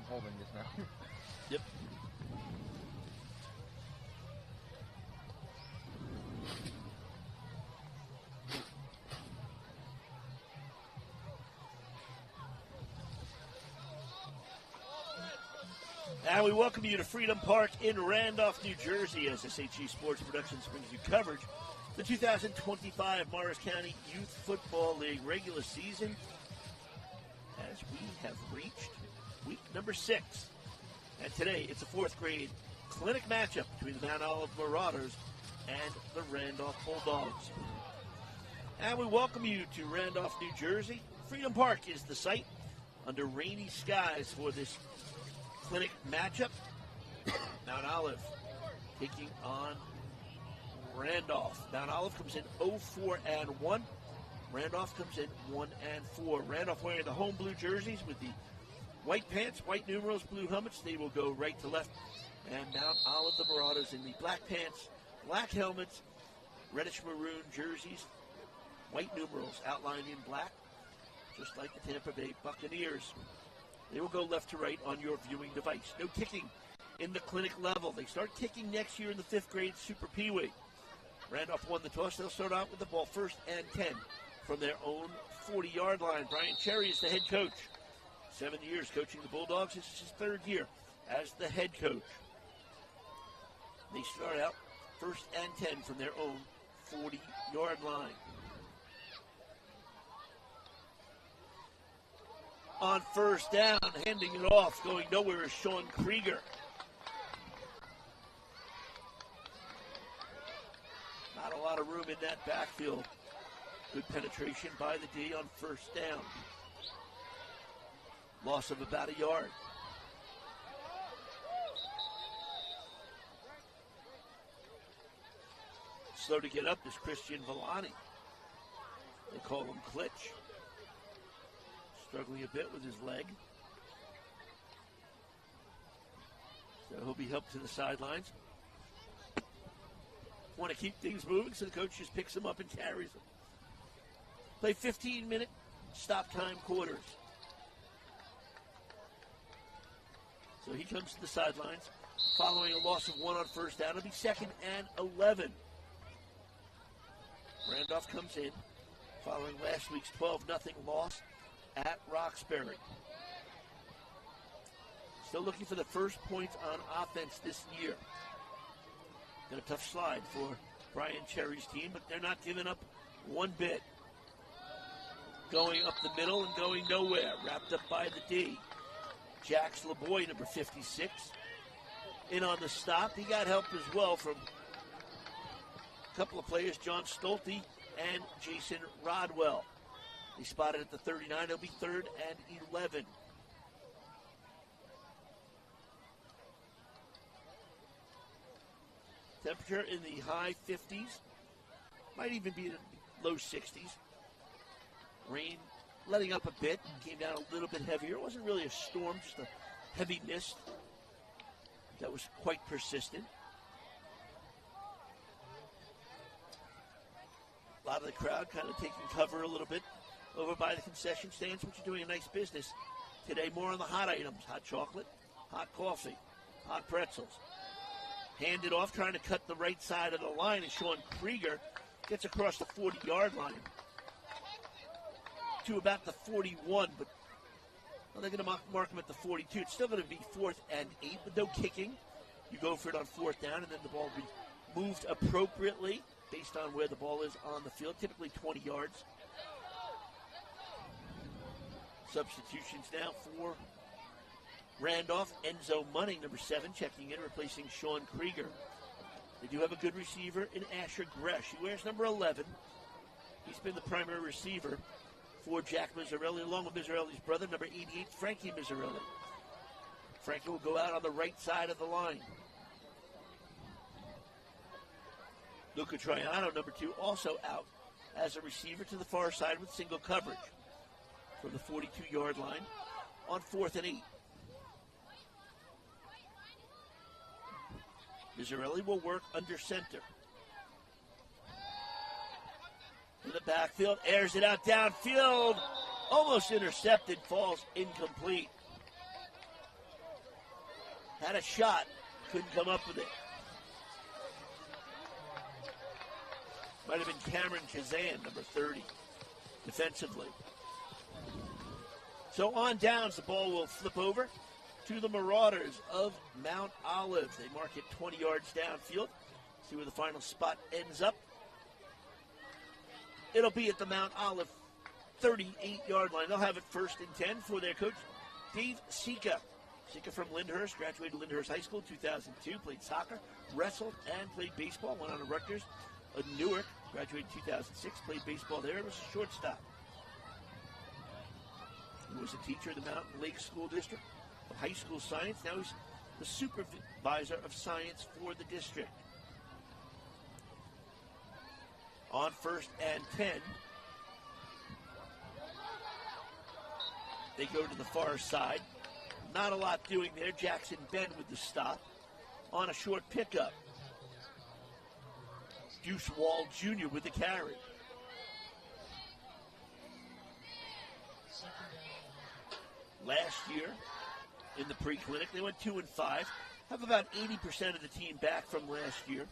holding just now. Yep. And we welcome you to Freedom Park in Randolph, New Jersey, as SHE Sports Productions brings you coverage of the 2025 Morris County Youth Football League regular season, as we have reached week number 6. And today it's a 4th grade clinic matchup between the Mount Olive Marauders and the Randolph Bulldogs. And we welcome you to Randolph, New Jersey. Freedom Park is the site under rainy skies for this clinic matchup. Mount Olive taking on Randolph. Mount Olive comes in 0-4-1. Randolph comes in 1-4. Randolph wearing the home blue jerseys with the white pants, white numerals, blue helmets. They will go right to left. And Mount Olive, the Marauders, in the black pants, black helmets, reddish maroon jerseys, white numerals outlined in black, just like the Tampa Bay Buccaneers. They will go left to right on your viewing device. No kicking in the clinic level. They start kicking next year in the 5th grade Super Peewee. Randolph won the toss. They'll start out with the ball 1st and 10 from their own 40-yard line. Brian Cherry is the head coach. 7 years coaching the Bulldogs. This is his 3rd year as the head coach. They start out 1st and 10 from their own 40-yard line. On 1st down, handing it off, going nowhere is Sean Krieger. Not a lot of room in that backfield. Good penetration by the D on 1st down. Loss of about a yard. Slow to get up is Christian Villani. They call him Klitsch. Struggling a bit with his leg. So he'll be helped to the sidelines. Want to keep things moving, so the coach just picks him up and carries him. Play 15-minute stop time quarters. So he comes to the sidelines following a loss of 1 on 1st down. It'll be 2nd and 11. Randolph comes in following last week's 12-0 loss at Roxbury. Still looking for the first points on offense this year. Got a tough slide for Brian Cherry's team, but they're not giving up one bit. Going up the middle and going nowhere. Wrapped up by the D. Jax LeBoy, number 56, in on the stop. He got help as well from a couple of players, John Stolte and Jason Rodwell. He spotted at the 39. It'll be 3rd and 11. Temperature in the high 50s. Might even be in the low 60s. Rain letting up a bit. Came down a little bit heavier. It wasn't really a storm, just a heavy mist that was quite persistent. A lot of the crowd kind of taking cover a little bit over by the concession stands, which are doing a nice business today. More on the hot items: hot chocolate, hot coffee, hot pretzels. Handed off, trying to cut the right side of the line, and Sean Krieger gets across the 40-yard line to about the 41, but they're going to mark him at the 42. It's still going to be 4th and 8, but no kicking. You go for it on 4th down, and then the ball will be moved appropriately based on where the ball is on the field, typically 20 yards. Substitutions now for Randolph. Enzo Munning, number 7, checking in, replacing Sean Krieger. They do have a good receiver in Asher Gresh. He wears number 11. He's been the primary receiver for Jack Mizzarelli, along with Mizzarelli's brother, number 88, Frankie Mizzarelli. Frankie will go out on the right side of the line. Luca Troiano, number 2, also out as a receiver to the far side with single coverage from the 42-yard line on 4th and 8. Mizzarelli will work under center. In the backfield, airs it out downfield. Almost intercepted, falls incomplete. had a shot, couldn't come up with it. Might have been Cameron Kazan, number 30, defensively. So on downs, the ball will flip over to the Marauders of Mount Olive. They mark it 20 yards downfield. See where the final spot ends up. It'll be at the Mount Olive 38-yard line. They'll have it 1st and 10 for their coach, Dave Sika. Sika from Lyndhurst, graduated Lyndhurst High School 2002, played soccer, wrestled, and played baseball. Went on to Rutgers of Newark, graduated 2006, played baseball there. It was a shortstop. He was a teacher in the Mountain Lake School District of High School Science. Now he's the supervisor of science for the district. On 1st and 10, they go to the far side. Not a lot doing there. Jackson Ben with the stop on a short pickup. Deuce Wall Jr. with the carry. Last year in the pre-clinic, they went 2-5. Have about 80% of the team back from last year.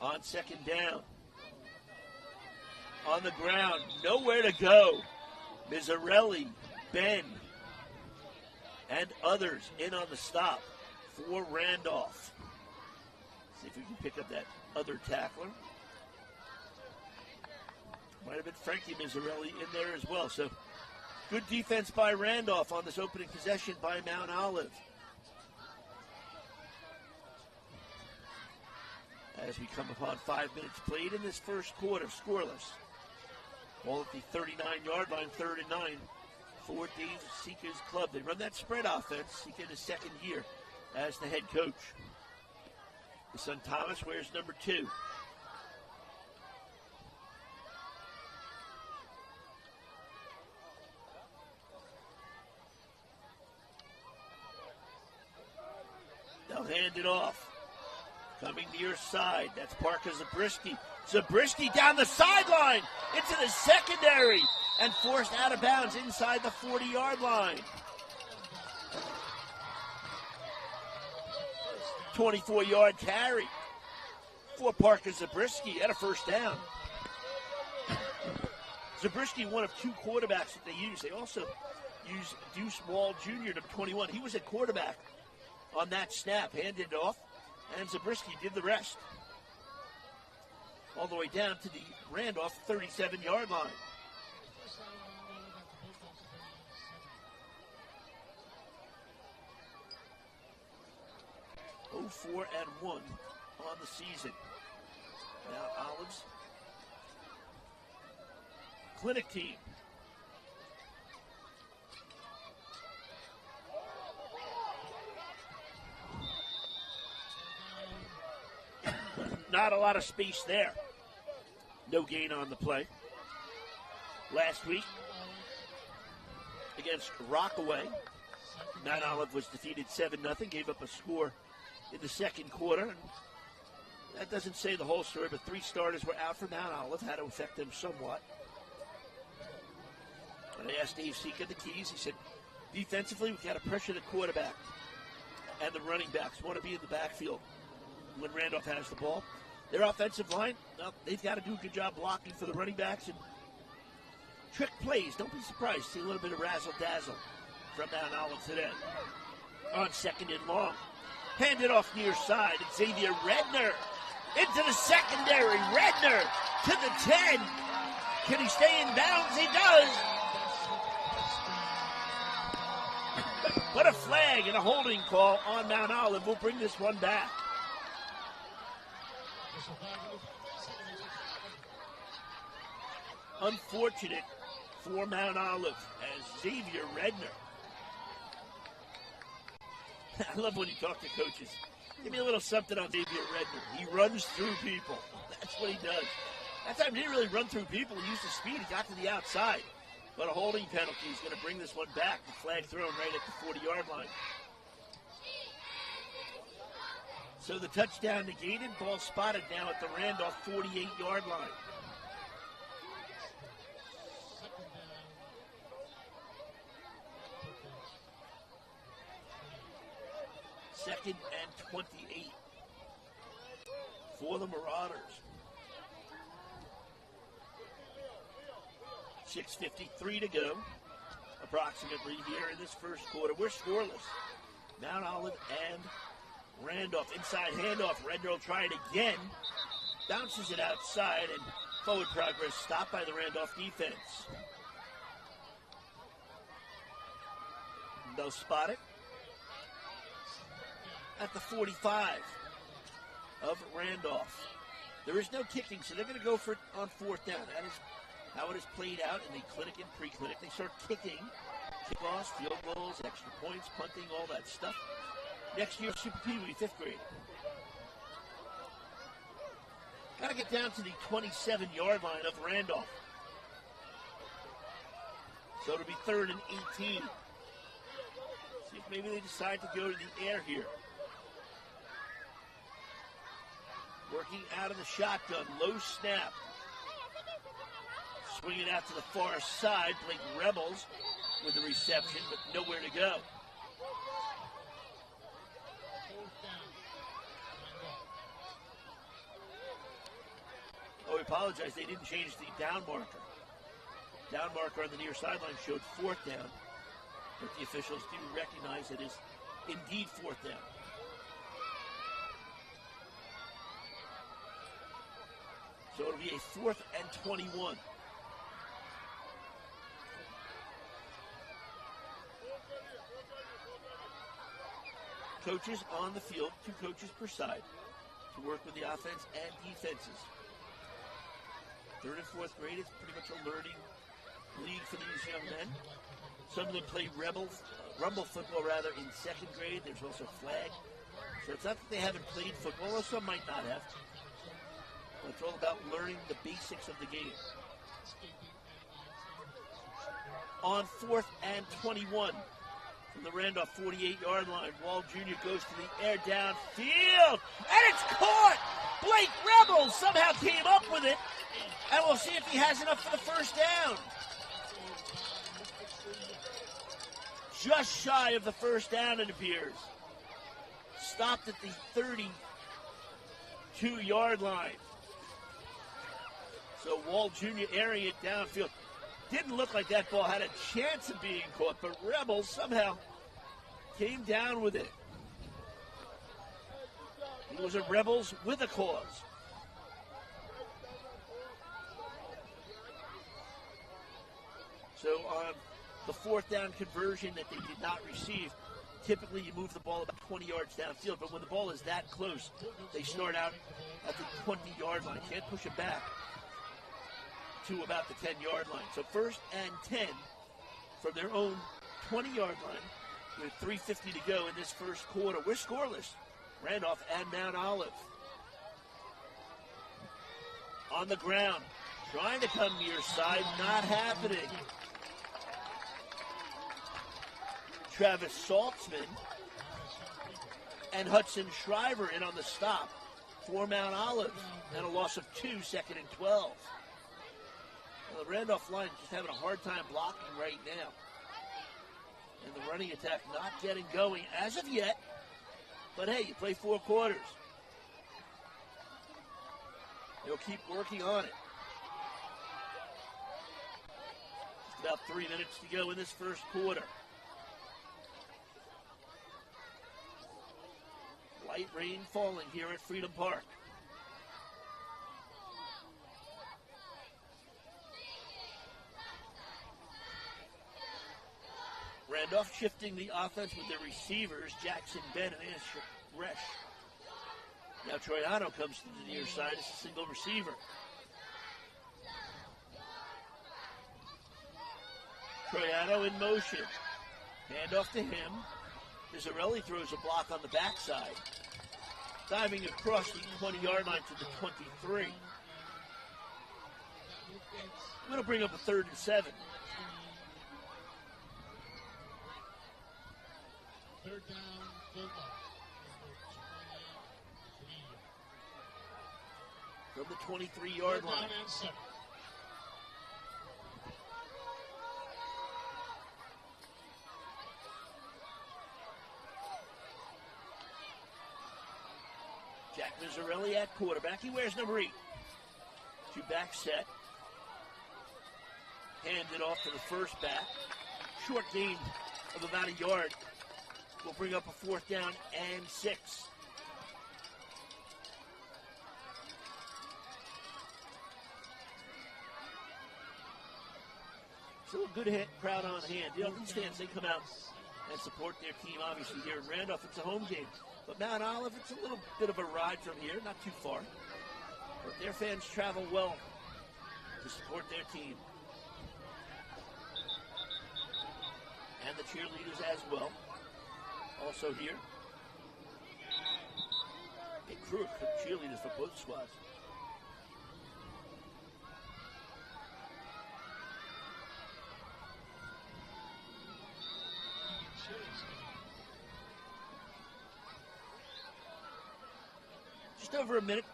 On 2nd down, on the ground, nowhere to go. Mizzarelli, Ben, and others in on the stop for Randolph. See if we can pick up that other tackler. Might have been Frankie Mizzarelli in there as well. So good defense by Randolph on this opening possession by Mount Olive. As we come upon 5 minutes played in this first quarter, scoreless. Ball at the 39-yard line, 3rd and 9 for Dave Sika's club. They run that spread offense. Sika in his 2nd year as the head coach. His son Thomas wears number 2. They'll hand it off. Coming near side, that's Parker Zabriskie. Zabriskie down the sideline into the secondary and forced out of bounds inside the 40-yard line. 24-yard carry for Parker Zabriskie at a 1st down. Zabriskie, one of 2 quarterbacks that they use. They also use Deuce Wall Jr., number 21. He was a quarterback on that snap, handed it off. And Zabriskie did the rest. All the way down to the Randolph 37-yard line. Oh, 4-1 on the season. Now Olive's clinic team. Not a lot of space there. No gain on the play. Last week, against Rockaway, Mount Olive was defeated 7-0, gave up a score in the 2nd quarter. And that doesn't say the whole story, but 3 starters were out for Mount Olive, had to affect them somewhat. And I asked Dave Sika the keys. He said, defensively, we've got to pressure the quarterback and the running backs. Want to be in the backfield when Randolph has the ball. Their offensive line, well, they've got to do a good job blocking for the running backs and trick plays. Don't be surprised to see a little bit of razzle-dazzle from Mount Olive today. On 2nd and long. Handed off near side. It's Xavier Redner into the secondary. Redner to the 10. Can he stay in bounds? He does. But a flag and a holding call on Mount Olive will bring this one back. Unfortunate for Mount Olive as Xavier Redner. I love when you talk to coaches. Give me a little something on Xavier Redner. He runs through people. That's what he does. That time he didn't really run through people. He used his speed. He got to the outside. But a holding penalty is going to bring this one back. The flag thrown right at the 40-yard line. So the touchdown negated, ball spotted now at the Randolph 48-yard line. Second and 28 for the Marauders. 6:53 to go, approximately, here in this first quarter. We're scoreless. Mount Olive and Randolph. Inside handoff. Redner will try it again. Bounces it outside, and forward progress stopped by the Randolph defense. They'll spot it at the 45 of Randolph. There is no kicking, so they're going to go for it on fourth down. That is how it is played out in the clinic and pre-clinic. They start kicking, kickoffs, field goals, extra points, punting, all that stuff. Next year, Super Pee-wee, 5th grade. Got to get down to the 27-yard line of Randolph. So it'll be 3rd and 18. See if maybe they decide to go to the air here. Working out of the shotgun, low snap. Swinging out to the far side, Blake Rebels with the reception, but nowhere to go. Oh, we apologize, they didn't change the down marker. Down marker on the near sideline showed 4th down, but the officials do recognize it is indeed 4th down. So it'll be a 4th and 21. Coaches on the field, 2 coaches per side, to work with the offense and defenses. 3rd and 4th grade is pretty much a learning league for these young men. Some of them play rumble football in 2nd grade. There's also flag. So it's not that they haven't played football, although some might not have. But it's all about learning the basics of the game. On 4th and 21 from the Randolph 48-yard line, Wall Jr. goes to the air downfield, and it's caught! Blake Rebels somehow came up with it, and we'll see if he has enough for the first down. Just shy of the first down, it appears. Stopped at the 32-yard line. So Wall Jr. airing it downfield. Didn't look like that ball had a chance of being caught, but Rebels somehow came down with it. It was a Rebels with a cause. So on the 4th down conversion that they did not receive, typically you move the ball about 20 yards downfield, but when the ball is that close, they start out at the 20-yard line. Can't push it back to about the 10-yard line. So 1st and 10 from their own 20-yard line with 3:50 to go in this first quarter. We're scoreless. Randolph and Mount Olive. On the ground, trying to come near side, not happening. Travis Saltzman and Hudson Shriver in on the stop for Mount Olive, and a loss of 2, 2nd and 12. Well, the Randolph line is just having a hard time blocking right now. And the running attack not getting going as of yet. But hey, you play 4 quarters. They'll keep working on it. Just about 3 minutes to go in this first quarter. Light rain falling here at Freedom Park. Randolph shifting the offense with their receivers, Jackson Ben and Ash Resch. Now Troiano comes to the near side as a single receiver. Troiano in motion. Handoff to him. Pizzarelli throws a block on the backside. Diving across the 20-yard line to the 23. It'll bring up a 3rd and 7. 3rd down, Bulldog. from the 23-yard line. Jack Mizzarelli at quarterback. He wears number 8. 2-back set. Handed off to the first back. Short gain of about a yard. Will bring up a 4th down and 6. Still a good crowd on hand. The Elton stands, they come out and support their team. Obviously here in Randolph, it's a home game. But Mount Olive, it's a little bit of a ride from here, not too far. But their fans travel well to support their team. And the cheerleaders as well. Also here. A crew of cheerleaders for both squads. Just over a minute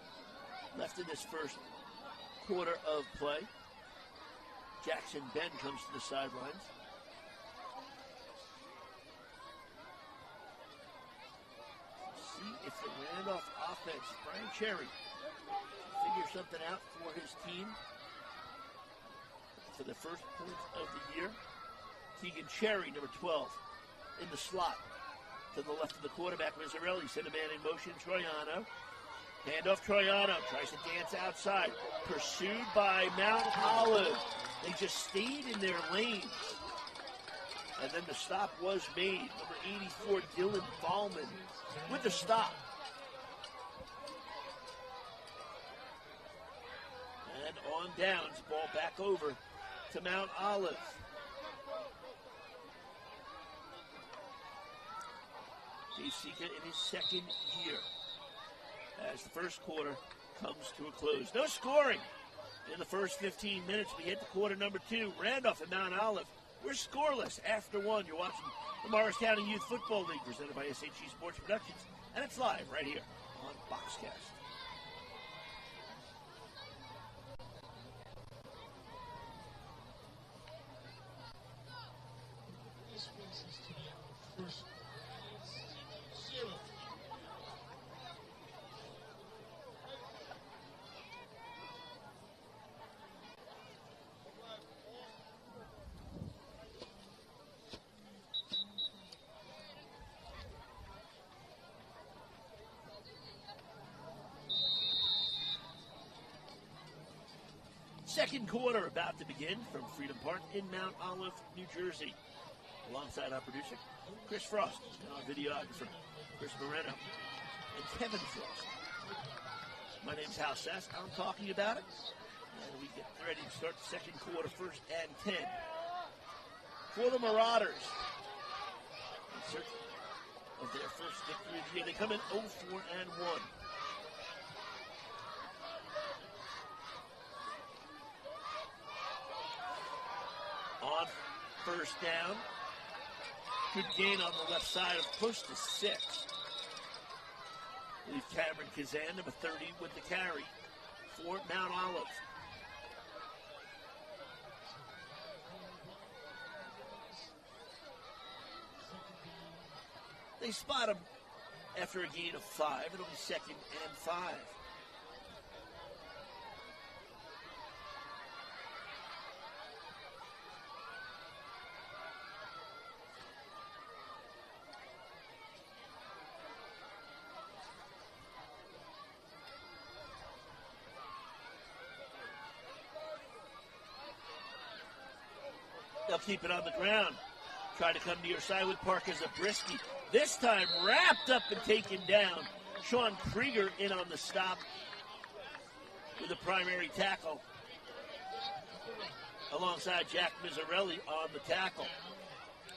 left in this first quarter of play. Jackson Ben comes to the sidelines. See if the Randolph offense, Brian Cherry, figure something out for his team. For the first point of the year, Keegan Cherry, number 12, in the slot. To the left of the quarterback, Mizzarelli sent a man in motion, Troiano. Handoff Troiano, tries to dance outside. Pursued by Mount Olive. They just stayed in their lanes. And then the stop was made. Number 84, Dylan Ballman, with the stop. And on downs, ball back over to Mount Olive. Dave Sika in his second year as the first quarter comes to a close. No scoring in the first 15 minutes. We hit the quarter number 2. Randolph and Mount Olive. We're scoreless after 1. You're watching the Morris County Youth Football League presented by SHG Sports Productions. And it's live right here on Boxcast. This brings us to the first 0. Second quarter about to begin from Freedom Park in Mount Olive, New Jersey. Alongside our producer, Chris Frost, and our videographer, Chris Moreno, and Kevin Frost. My name's Hal Sass. I'm talking about it. And we get ready to start the second quarter, 1st and 10. For the Marauders, in search of their first victory of the year, they come in 0-4-1. On first down, good gain on the left side of close to 6. Leave Cameron Kazan, number 30, with the carry for Mount Olive. They spot him after a gain of 5. It'll be 2nd and 5. They'll keep it on the ground. Try to come near side with Parker Zabriskie. This time wrapped up and taken down. Sean Krieger in on the stop with the primary tackle. Alongside Jack Mizzarelli on the tackle.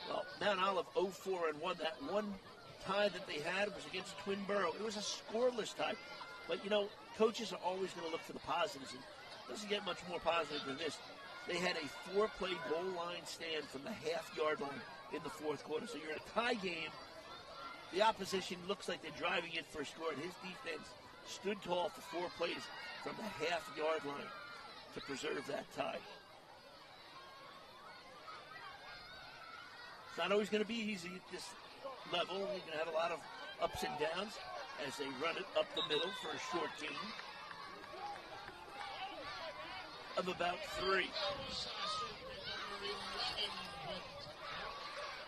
Well, Mount Olive 0-4-1. That one tie that they had was against Twinborough. It was a scoreless tie. But, you know, coaches are always going to look for the positives. And it doesn't get much more positive than this. They had a 4-play goal line stand from the half-yard line in the 4th quarter. So you're in a tie game. The opposition looks like they're driving it for a score, and his defense stood tall for 4 plays from the half-yard line to preserve that tie. It's not always going to be easy at this level. You're going to have a lot of ups and downs as they run it up the middle for a short gain of about 3.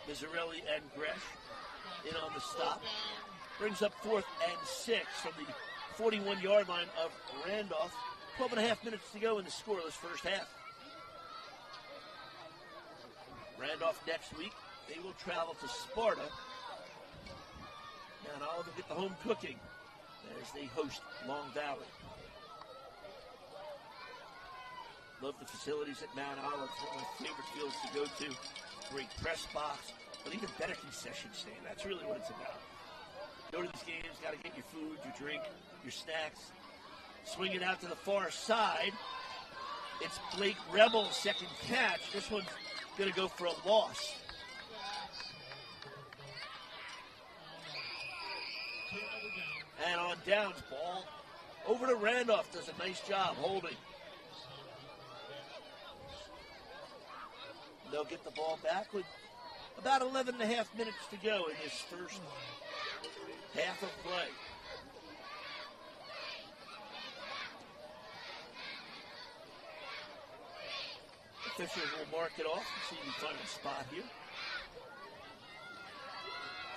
Mizzarelli and Gresh in on the stop. Brings up 4th and 6 from the 41-yard line of Randolph. 12 and a half minutes to go in the scoreless first half. Randolph next week, they will travel to Sparta. Mount Olive will get the home cooking as they host Long Valley. Love the facilities at Mount Olive. One of my favorite fields to go to. Great press box, but even better concession stand. That's really what it's about. Go to these games, got to get your food, your drink, your snacks. Swing it out to the far side. It's Blake Rebel's second catch. This one's going to go for a loss. And on downs, ball over to Randolph. Does a nice job holding. They'll get the ball back with about 11 and a half minutes to go in this first half of play. Officials will mark it off and see if we find a spot here.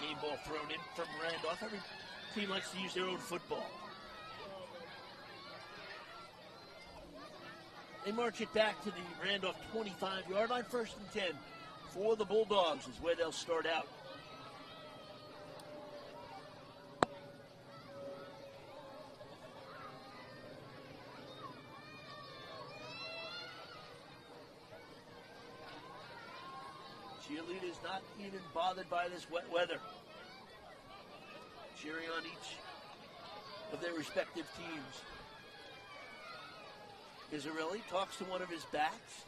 Game ball thrown in from Randolph. Every team likes to use their own football. They march it back to the Randolph 25-yard line. 1st and 10 for the Bulldogs is where they'll start out. Cheerleaders not even bothered by this wet weather. Cheering on each of their respective teams. Mizzarelli talks to one of his backs.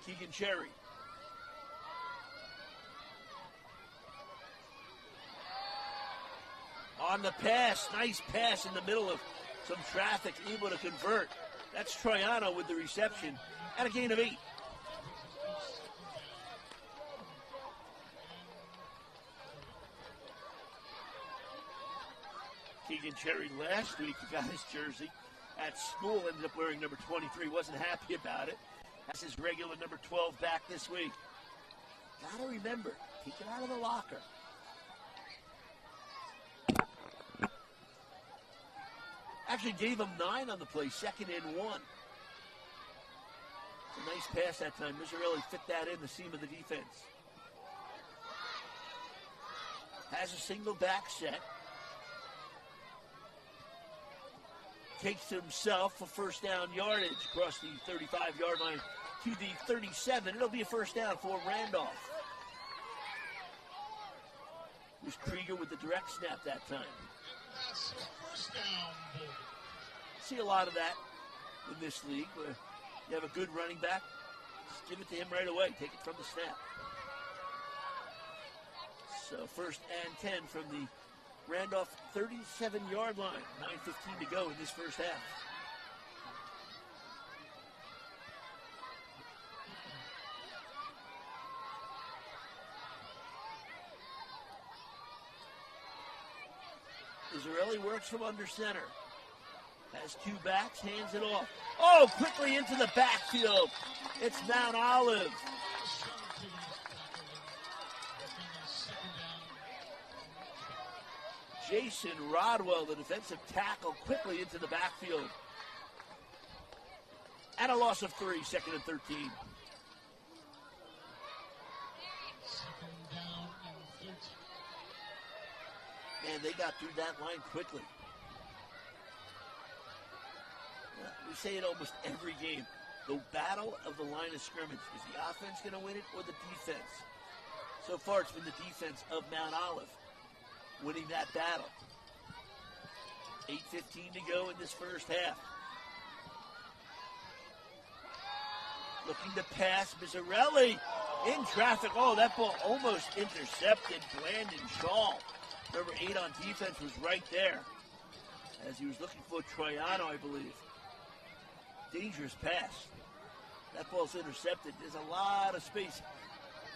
Keegan Cherry. On the pass, nice pass in the middle of some traffic, able to convert. That's Troiano with the reception and a gain of 8. Keegan Cherry last week got his jersey at school, ended up wearing number 23, wasn't happy about it. That's his regular number 12 back this week. Gotta remember, take it out of the locker. Actually gave him 9 on the play, 2nd and 1. It's a nice pass that time. Mizzarelli fit that in the seam of the defense. Has a single back set. Takes to himself for first down yardage across the 35-yard line to the 37. It'll be a first down for Randolph. It was Krieger with the direct snap that time. That's a first down. See a lot of that in this league where you have a good running back. Just give it to him right away. Take it from the snap. So 1st and 10 from the Randolph 37-yard line. 9:15 to go in this first half. Mizzarelli works from under center. Has 2 backs, hands it off. Oh, quickly into the backfield. It's Mount Olive. Jason Rodwell, the defensive tackle, quickly into the backfield. And a loss of 3, 2nd and 13. Second down and 13. And they got through that line quickly. We say it almost every game. The battle of the line of scrimmage. Is the offense going to win it or the defense? So far, it's been the defense of Mount Olive winning that battle. 8:15 to go in this first half. Looking to pass, Mizzarelli in traffic. Oh, that ball almost intercepted. Blandon Shaw, number 8 on defense, was right there. as he was looking for Troiano, I believe. Dangerous pass. That ball's intercepted. There's a lot of space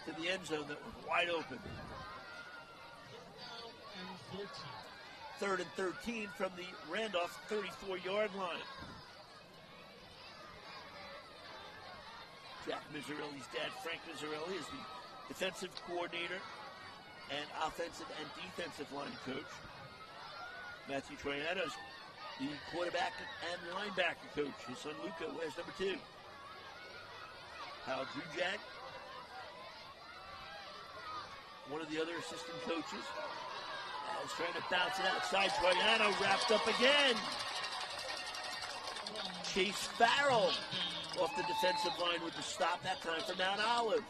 to the end zone that was wide open. Third and 13 from the Randolph 34-yard line. Jack Mizzarelli's dad, Frank Mizzarelli, is the defensive coordinator and offensive and defensive line coach. Matthew Troiano's the quarterback and linebacker coach. His son Luca wears number 2. Hal Drujak, one of the other assistant coaches, is trying to bounce it outside. Troiano wrapped up again. Chase Farrell off the defensive line with the stop, that time for Mount Olive.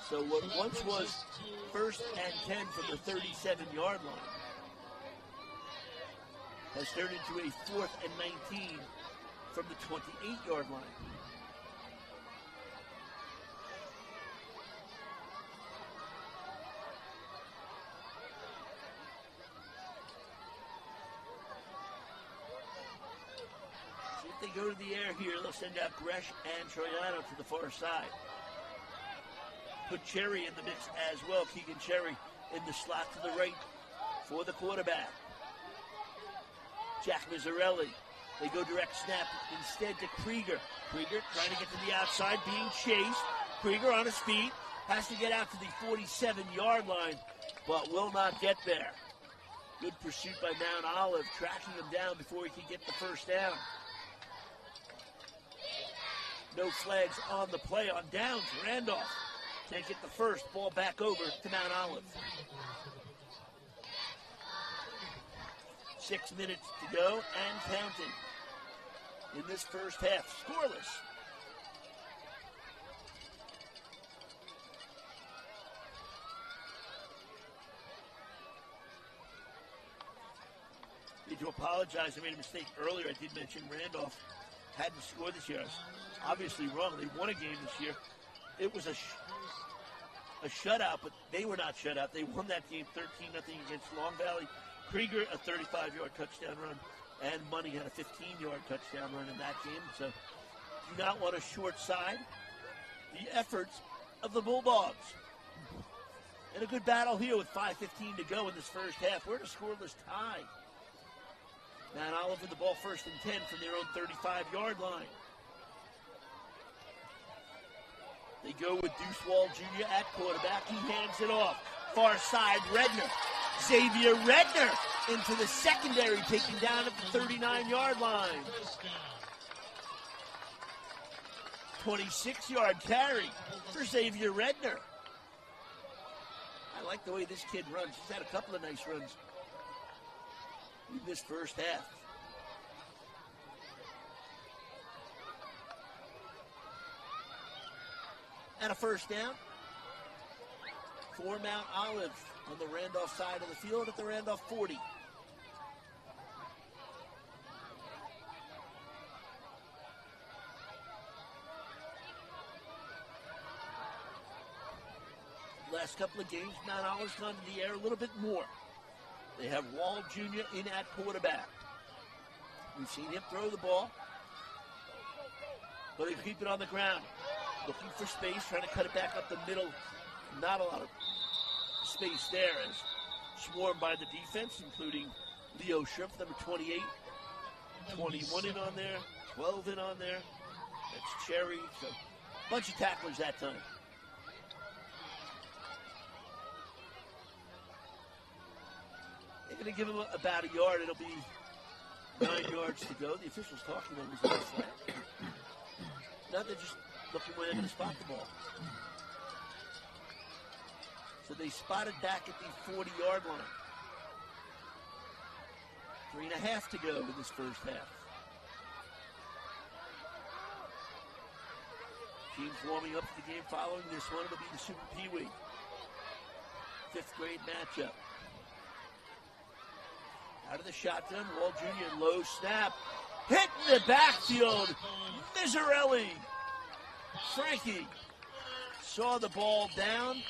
So what once was first and 10 from the 37-yard line has turned into a 4th and 19 from the 28-yard line. See if they go to the air here, they'll send out Gresh and Troiano to the far side. Put Cherry in the mix as well. Keegan Cherry in the slot to the right for the quarterback. Jack Mizzarelli. They go direct snap instead to Krieger. Krieger trying to get to the outside, being chased. Krieger on his feet. Has to get out to the 47-yard line, but will not get there. Good pursuit by Mount Olive, tracking him down before he can get the first down. No flags on the play on downs. Randolph can't get the first. Ball back over to Mount Olive. 6 minutes to go and counting in this first half. Scoreless. Need to apologize. I made a mistake earlier. I did mention Randolph hadn't scored this year. I was obviously wrong. They won a game this year. It was a shutout, but they were not shut out. They won that game 13-0 against Long Valley. Krieger, a 35-yard touchdown run, and Money had a 15-yard touchdown run in that game. So do not want to short side the efforts of the Bulldogs. And a good battle here with 5:15 to go in this first half. We're in a scoreless tie. Mount Olive with the ball first and 10 from their own 35-yard line. They go with Deuce Wall Jr. at quarterback. He hands it off. Far side, Redner. Xavier Redner into the secondary, taken down at the 39-yard line. 26-yard carry for Xavier Redner. I like the way this kid runs. He's had a couple of nice runs in this first half. And a first down for Mount Olive on the Randolph side of the field at the Randolph 40. Last couple of games, Mount Olive's gone to the air a little bit more. They have Wall Jr. in at quarterback. We've seen him throw the ball, but they keep it on the ground. Looking for space, trying to cut it back up the middle. Not a lot of space there as swarmed by the defense, including Leo Shrimp, number 28. 21 in on there, 12 in on there. That's Cherry. So a bunch of tacklers that time. They're going to give him about a yard. It'll be 9 yards to go. The officials talking about was on the flat. Now they're just looking where they're going to spot the ball. So they spotted back at the 40-yard line. 3.5 to go in this first half. Teams warming up for the game following this one. It'll be the Super Pee-wee. 5th grade matchup. Out of the shotgun, Wall Jr. low snap. Hit in the backfield. Mizzarelli. Frankie saw the ball down.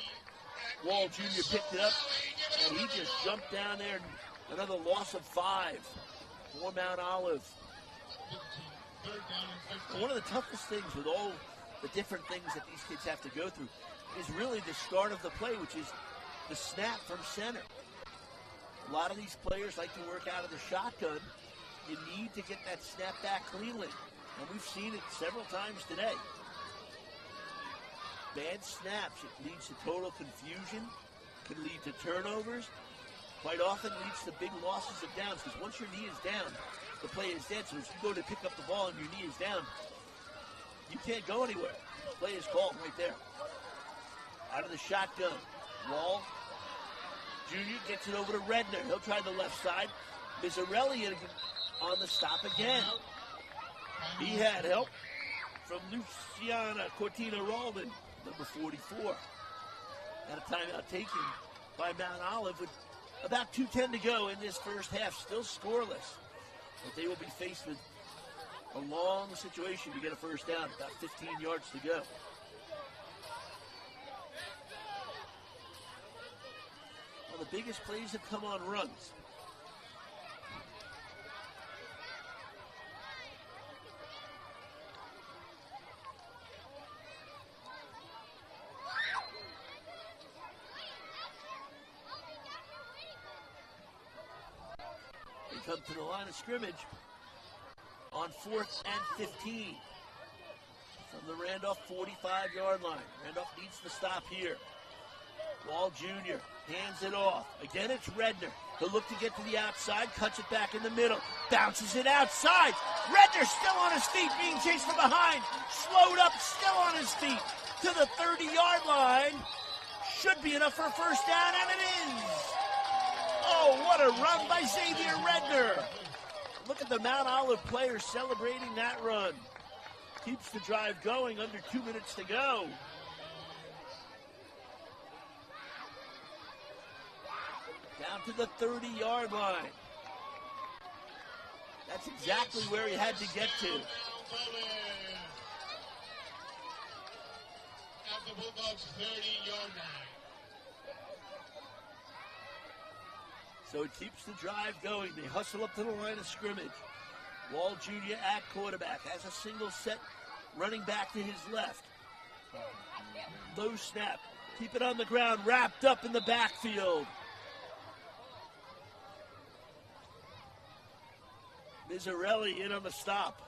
Wall Jr. picked it up And he just jumped down there. Another loss of 5 for Mount Olive. And one of the toughest things with all the different things that these kids have to go through is really the start of the play, which is the snap from center. A lot of these players like to work out of the shotgun. You need to get that snap back cleanly. And we've seen it several times today. Bad snaps, it leads to total confusion, can lead to turnovers, quite often leads to big losses of downs, because once your knee is down, the play is dead. So as you go to pick up the ball and your knee is down, you can't go anywhere. The play is called right there. Out of the shotgun. Wall. Junior gets it over to Redner. He'll try the left side. Mizzarelli on the stop again. He had help from Luciana Cortina Ralden, number 44. And a timeout taken by Mount Olive with about 2:10 to go in this first half, still scoreless. But they will be faced with a long situation to get a first down, about 15 yards to go. Well, the biggest plays have come on runs. They come to the line of scrimmage on 4th and 15 from the Randolph 45-yard line. Randolph needs to stop here. Wall Jr. hands it off. Again, it's Redner. He'll look to get to the outside, cuts it back in the middle, bounces it outside. Redner still on his feet, being chased from behind. Slowed up, still on his feet to the 30-yard line. Should be enough for a first down, and it is. Oh, what a run by Xavier Redner. Look at the Mount Olive players celebrating that run. Keeps the drive going, under 2 minutes to go. Down to the 30-yard line. That's exactly where he had to get to. At the Bulldogs' 30-yard line. So it keeps the drive going. They hustle up to the line of scrimmage. Wall Jr. at quarterback. Has a single set running back to his left. Low snap. Keep it on the ground. Wrapped up in the backfield. Mizzarelli in on the stop.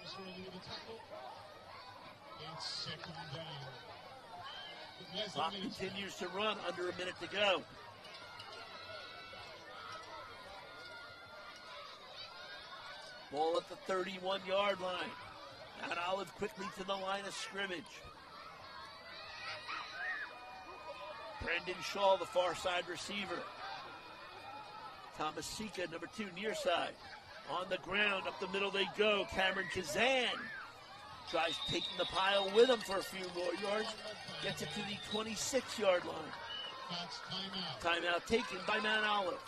It's 2nd down. Clock continues to run, under a minute to go. Ball at the 31-yard line. Mount Olive quickly to the line of scrimmage. Brendan Shaw, the far side receiver. Thomas Sika, number 2, near side. On the ground, up the middle they go. Cameron Kazan tries taking the pile with him for a few more yards. Gets it to the 26-yard line. Timeout taken by Mount Olive.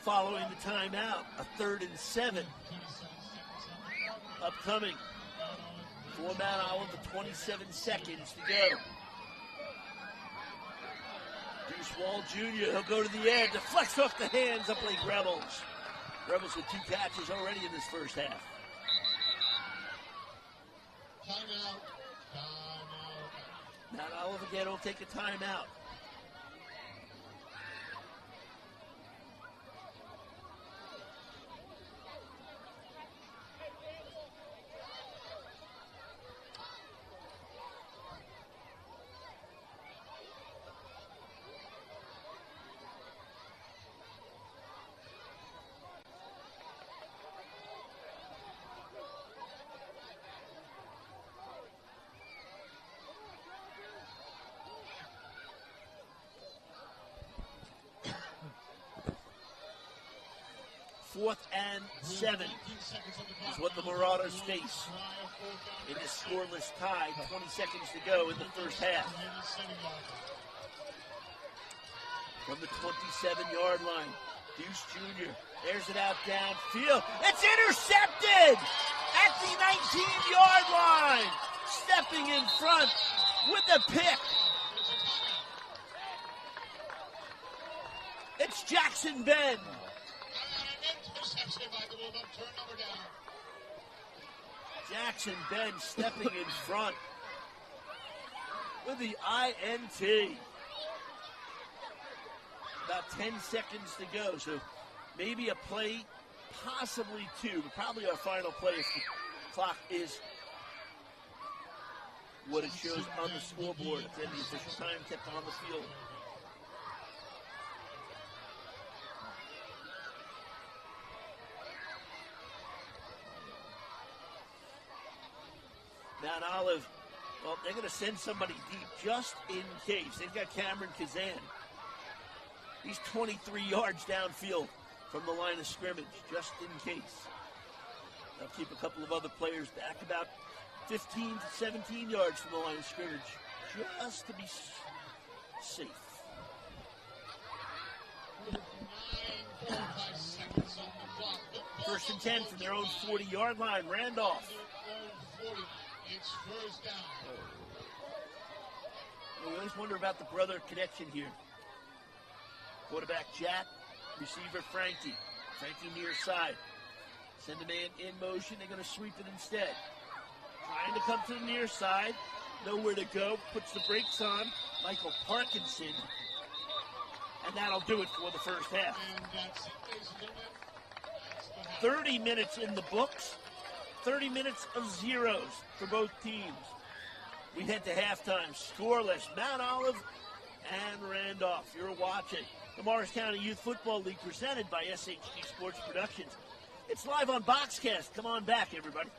Following the timeout, a 3rd and 7. Upcoming for Mount Olive, with 27 seconds to go. Deuce Wall Jr., he'll go to the air, deflects off the hands of Blake Rebels. Rebels with 2 catches already in this first half. Timeout. Mount Olive again will take a timeout. 4th and 7 is what the Marauders face in this scoreless tie. 20 seconds to go in the first half. From the 27-yard line, Deuce Jr. airs it out downfield. It's intercepted at the 19-yard line. Stepping in front with a pick. It's Jackson Ben. Jackson Ben stepping in front with the INT. About 10 seconds to go, so maybe a play, possibly two, but probably our final play if the clock is what it shows on the scoreboard. Then the official time kept on the field. Mount Olive, well, they're going to send somebody deep just in case. They've got Cameron Kazan. He's 23 yards downfield from the line of scrimmage, just in case. They'll keep a couple of other players back about 15 to 17 yards from the line of scrimmage, just to be safe. First and 10 from their own 40-yard line. Randolph. It's first down. We always wonder about the brother connection here. Quarterback Jack, receiver Frankie. Frankie near side. Send a man in motion. They're going to sweep it instead. Trying to come to the near side. Nowhere to go. Puts the brakes on. Michael Parkinson. And that'll do it for the first half. 30 minutes in the books. 30 minutes of zeros for both teams. We head to halftime. Scoreless. Mount Olive and Randolph. You're watching the Morris County Youth Football League presented by SHG Sports Productions. It's live on Boxcast. Come on back, everybody.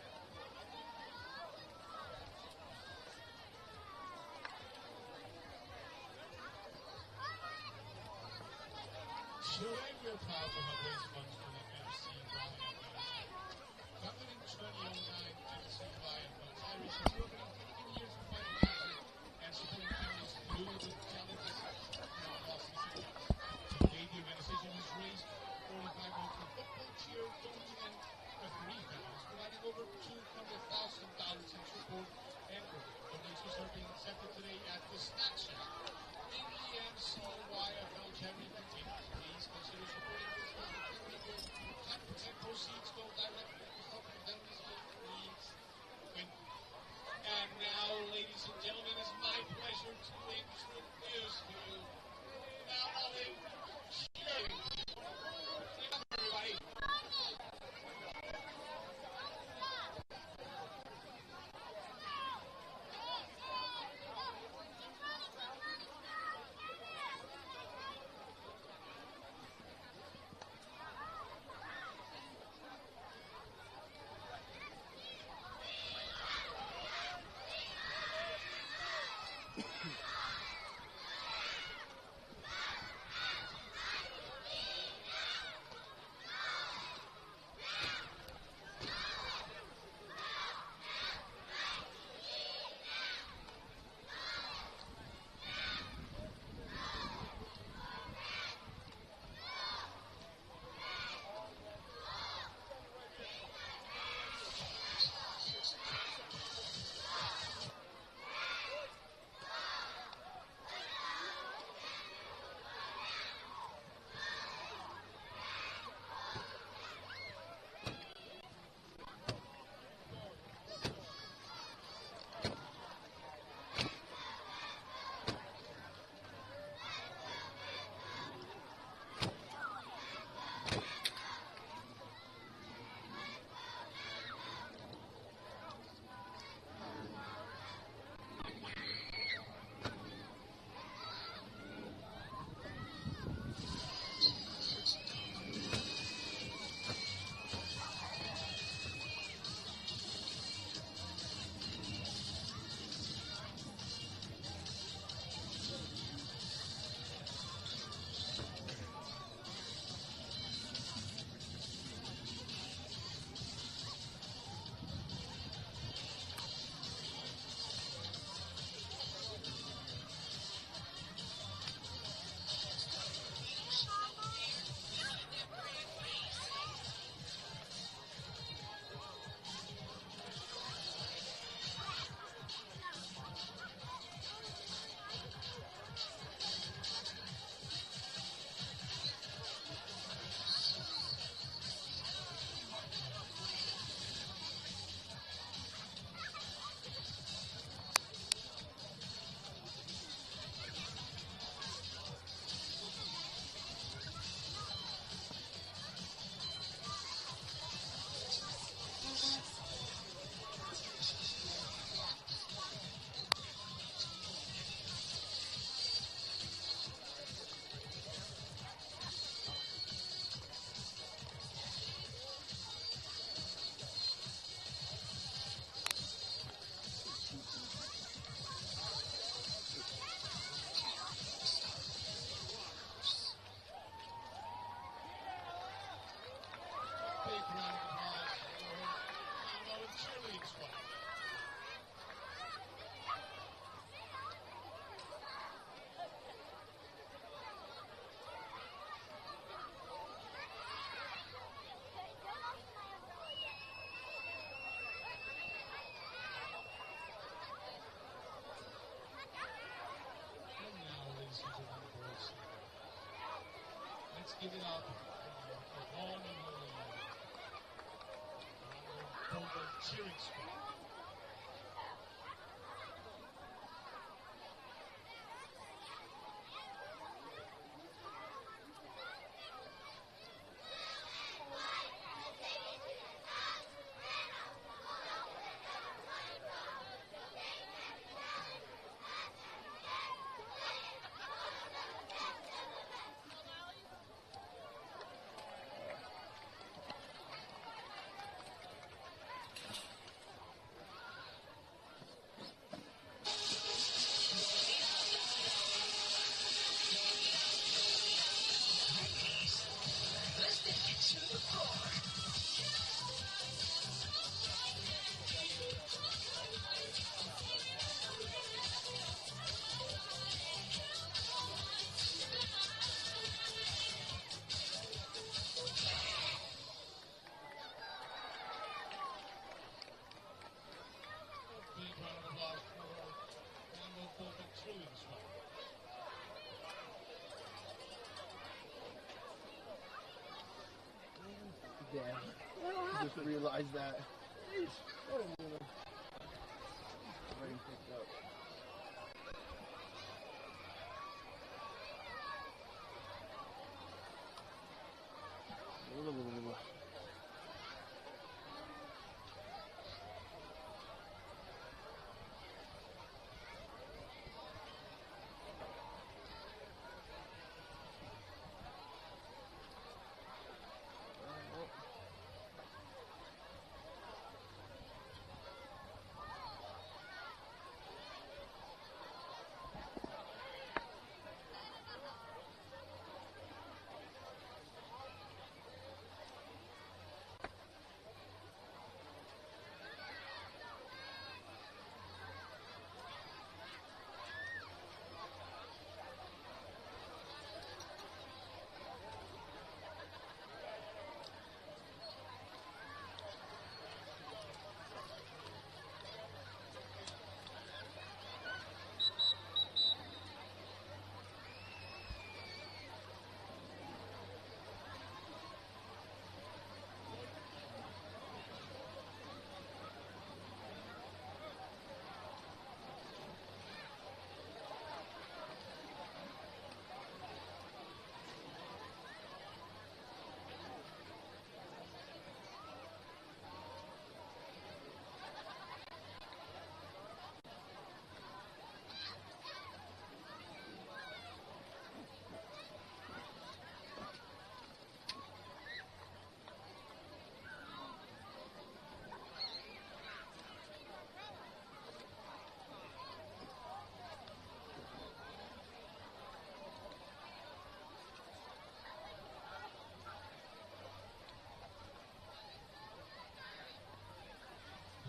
big round of applause for our cheerleading squad. Let's give it up for one and only cheering squad. Damn. I just realized that. What a minute. Already picked up.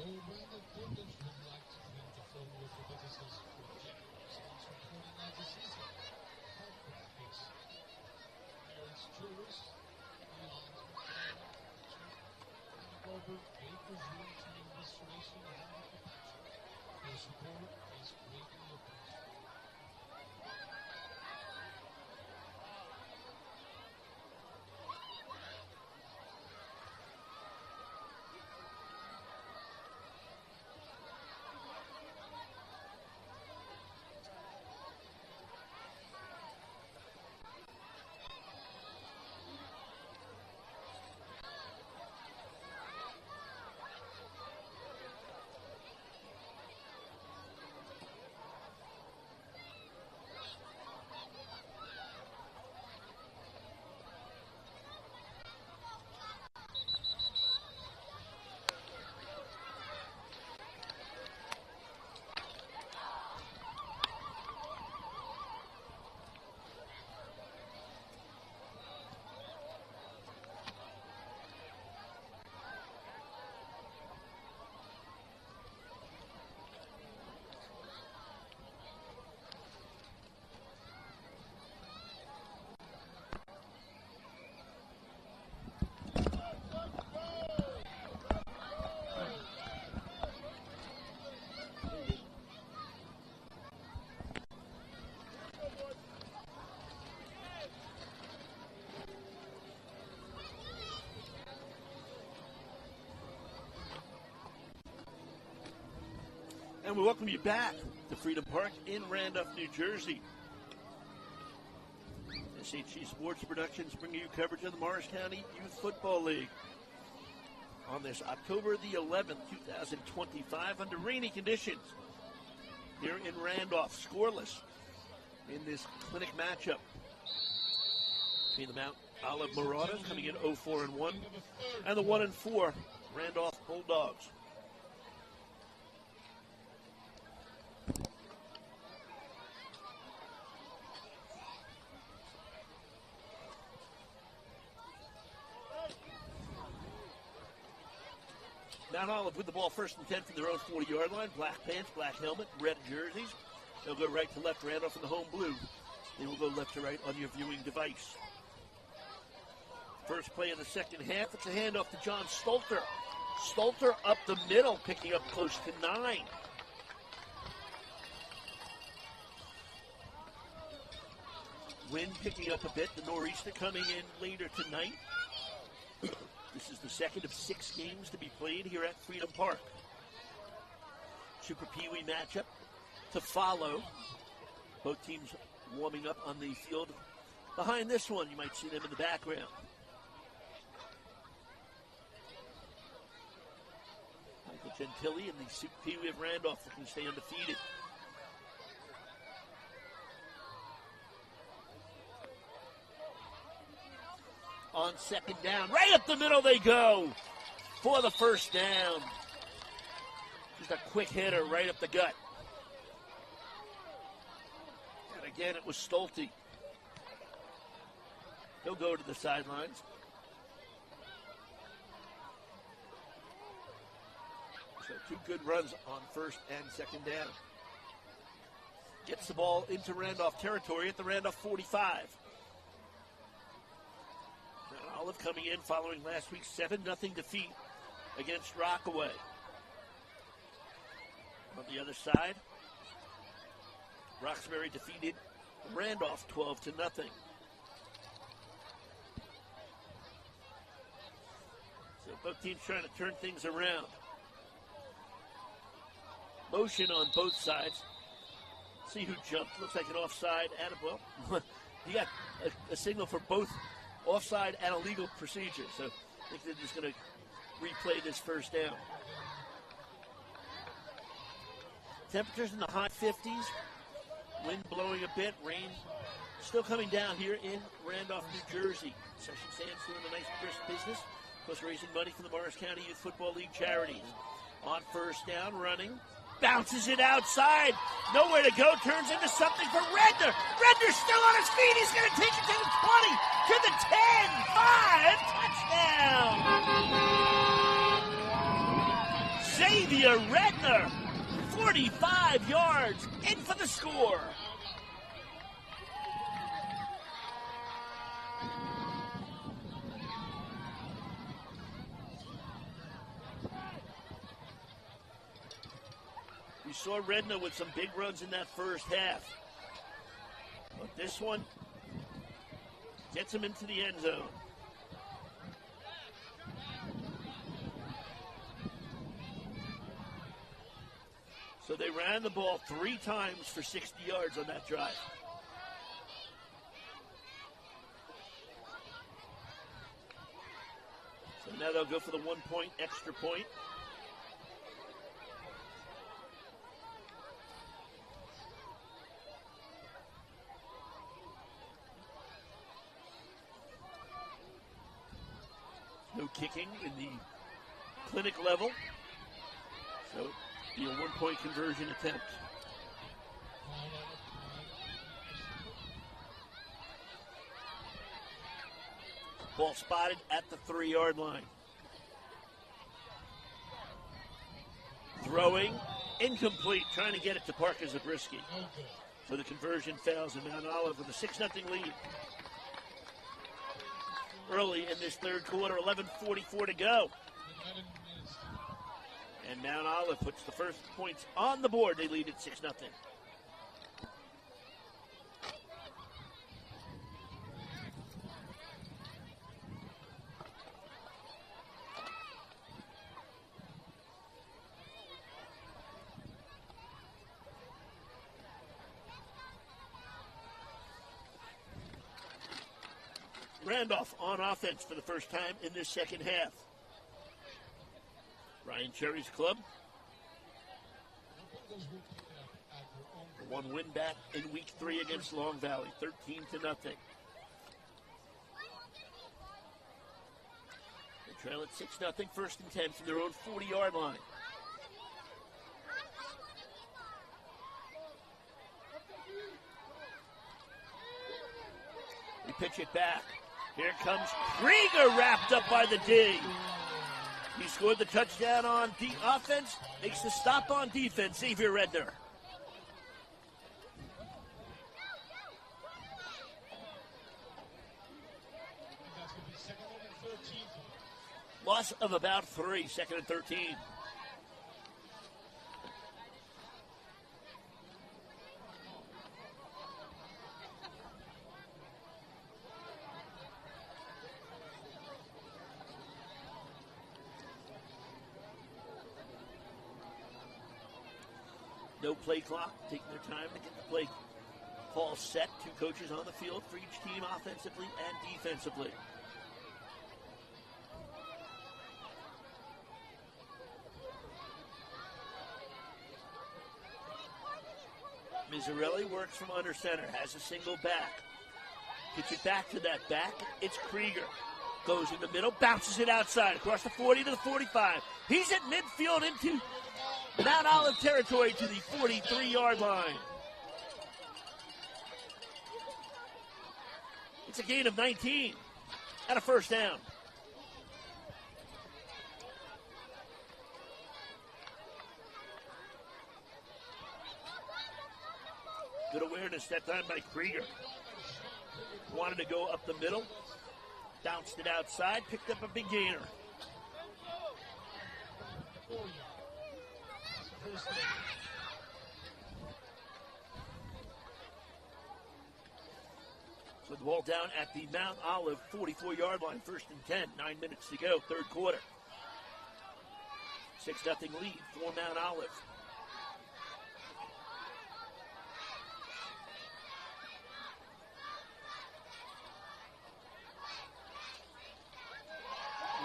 Randolph Builders would like to thank the following for businesses for generous and supporting our season. Home graphics, parents, tourists, beyond and Barber Baker's Realty and Restoration and Architecture. Your support is greatly appreciated. And we welcome you back to Freedom Park in Randolph, New Jersey. SHG Sports Productions bringing you coverage of the Morris County Youth Football League on this October the 11th, 2025, under rainy conditions here in Randolph, scoreless in this clinic matchup between the Mount Olive Marauders, coming in 0-4-1, and the 1-4 Randolph Bulldogs. Mount Olive with the ball first and 10 from their own 40-yard line. Black pants, black helmet, red jerseys. They'll go right to left. Randolph in the home blue. They will go left to right on your viewing device. First play of the second half. It's a handoff to John Stolter. Stolter up the middle, picking up close to 9. Wind picking up a bit. The nor'easter coming in later tonight. This is the second of 6 games to be played here at Freedom Park. Super Pee Wee matchup to follow. Both teams warming up on the field. Behind this one, you might see them in the background. Michael Gentili and the Super Pee Wee of Randolph looking to stay undefeated. On second down, right up the middle they go for the first down. Just a quick hitter right up the gut. And again, it was Stolte. He'll go to the sidelines. So 2 good runs on first and second down. Gets the ball into Randolph territory at the Randolph 45. Olive coming in following last week's 7-0 defeat against Rockaway. On the other side, Roxbury defeated Randolph 12-0. So both teams trying to turn things around. Motion on both sides. See who jumped. Looks like an offside and well, you got a signal for both offside and illegal procedure. So I think they're just going to replay this first down. Temperatures in the high 50s. Wind blowing a bit. Rain still coming down here in Randolph, New Jersey. Session Sands doing a nice brisk business. Plus raising money for the Morris County Youth Football League charities. On first down, running. Bounces it outside. Nowhere to go. Turns into something for Redner. Redner's still on his feet. He's going to take it to the 20, to the 10, 5. Touchdown. Xavier Redner, 45 yards, in for the score. We saw Redner with some big runs in that first half. But this one gets him into the end zone. So they ran the ball 3 times for 60 yards on that drive. So now they'll go for the 1-point extra point. No kicking in the clinic level. So it'll be a 1-point conversion attempt. Ball spotted at the 3-yard line. Throwing, incomplete, trying to get it to Parker Zabriskie. So the conversion fails, and Mount Olive with a 6-0 lead. Early in this third quarter, 11:44 to go. And Mount Olive puts the first points on the board. They lead at 6-0. Randolph on offense for the first time in this second half. Ryan Cherry's club. One win back in week 3 against Long Valley, 13-0. They trail at 6-0, first and 10 from their own 40-yard line. They pitch it back. Here comes Krieger, wrapped up by the D. He scored the touchdown on offense, makes the stop on defense, Xavier Redner. Loss of about 3, second and 13. No play clock, taking their time to get the play call set. 2 coaches on the field for each team offensively and defensively. Mizzarelli works from under center, has a single back. Gets it back to that back. It's Krieger. Goes in the middle, bounces it outside, across the 40 to the 45. He's at midfield into Mount Olive territory to the 43-yard line. It's a gain of 19 and a first down. Good awareness that time by Krieger. Wanted to go up the middle. Bounced it outside, picked up a big gainer. So the ball down at the Mount Olive 44-yard line, first and 10, 9 minutes to go, third quarter. 6-0 lead for Mount Olive.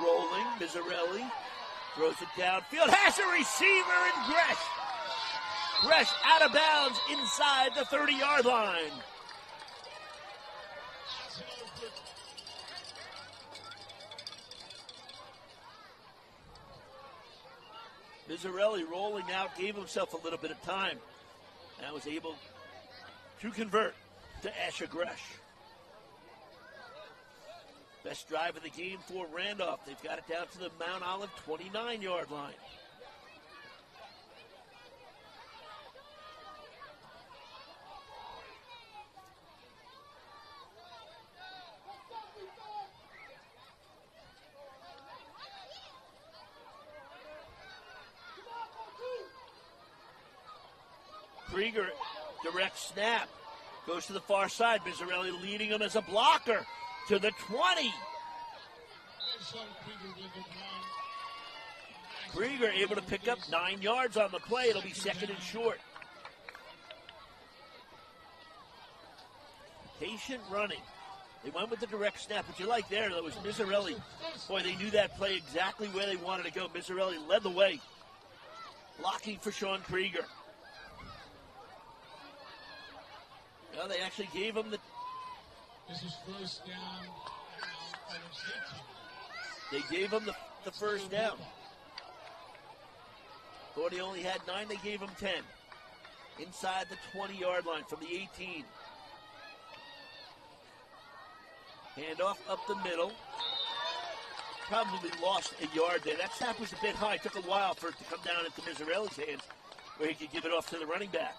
Rolling, Mizzarelli throws it downfield, has a receiver in Gresh. Gresh out of bounds inside the 30-yard line. Mizzarelli rolling out, gave himself a little bit of time, and was able to convert to Asher Gresh. Best drive of the game for Randolph. They've got it down to the Mount Olive 29-yard line. Krieger, direct snap, goes to the far side. Mizzarelli leading him as a blocker to the 20. Krieger able to pick up 9 yards on the play. It'll be second and short. Patient running. They went with the direct snap. What you like there, though, was Mizzarelli. Boy, they knew that play exactly where they wanted to go. Mizzarelli led the way, blocking for Sean Krieger. Well, they actually gave him the... This is first down. They gave him the first down. Thought he only had 9, they gave him 10. Inside the 20-yard line from the 18. Handoff up the middle. Probably lost a yard there. That snap was a bit high. It took a while for it to come down into Mizzarelli's hands where he could give it off to the running back.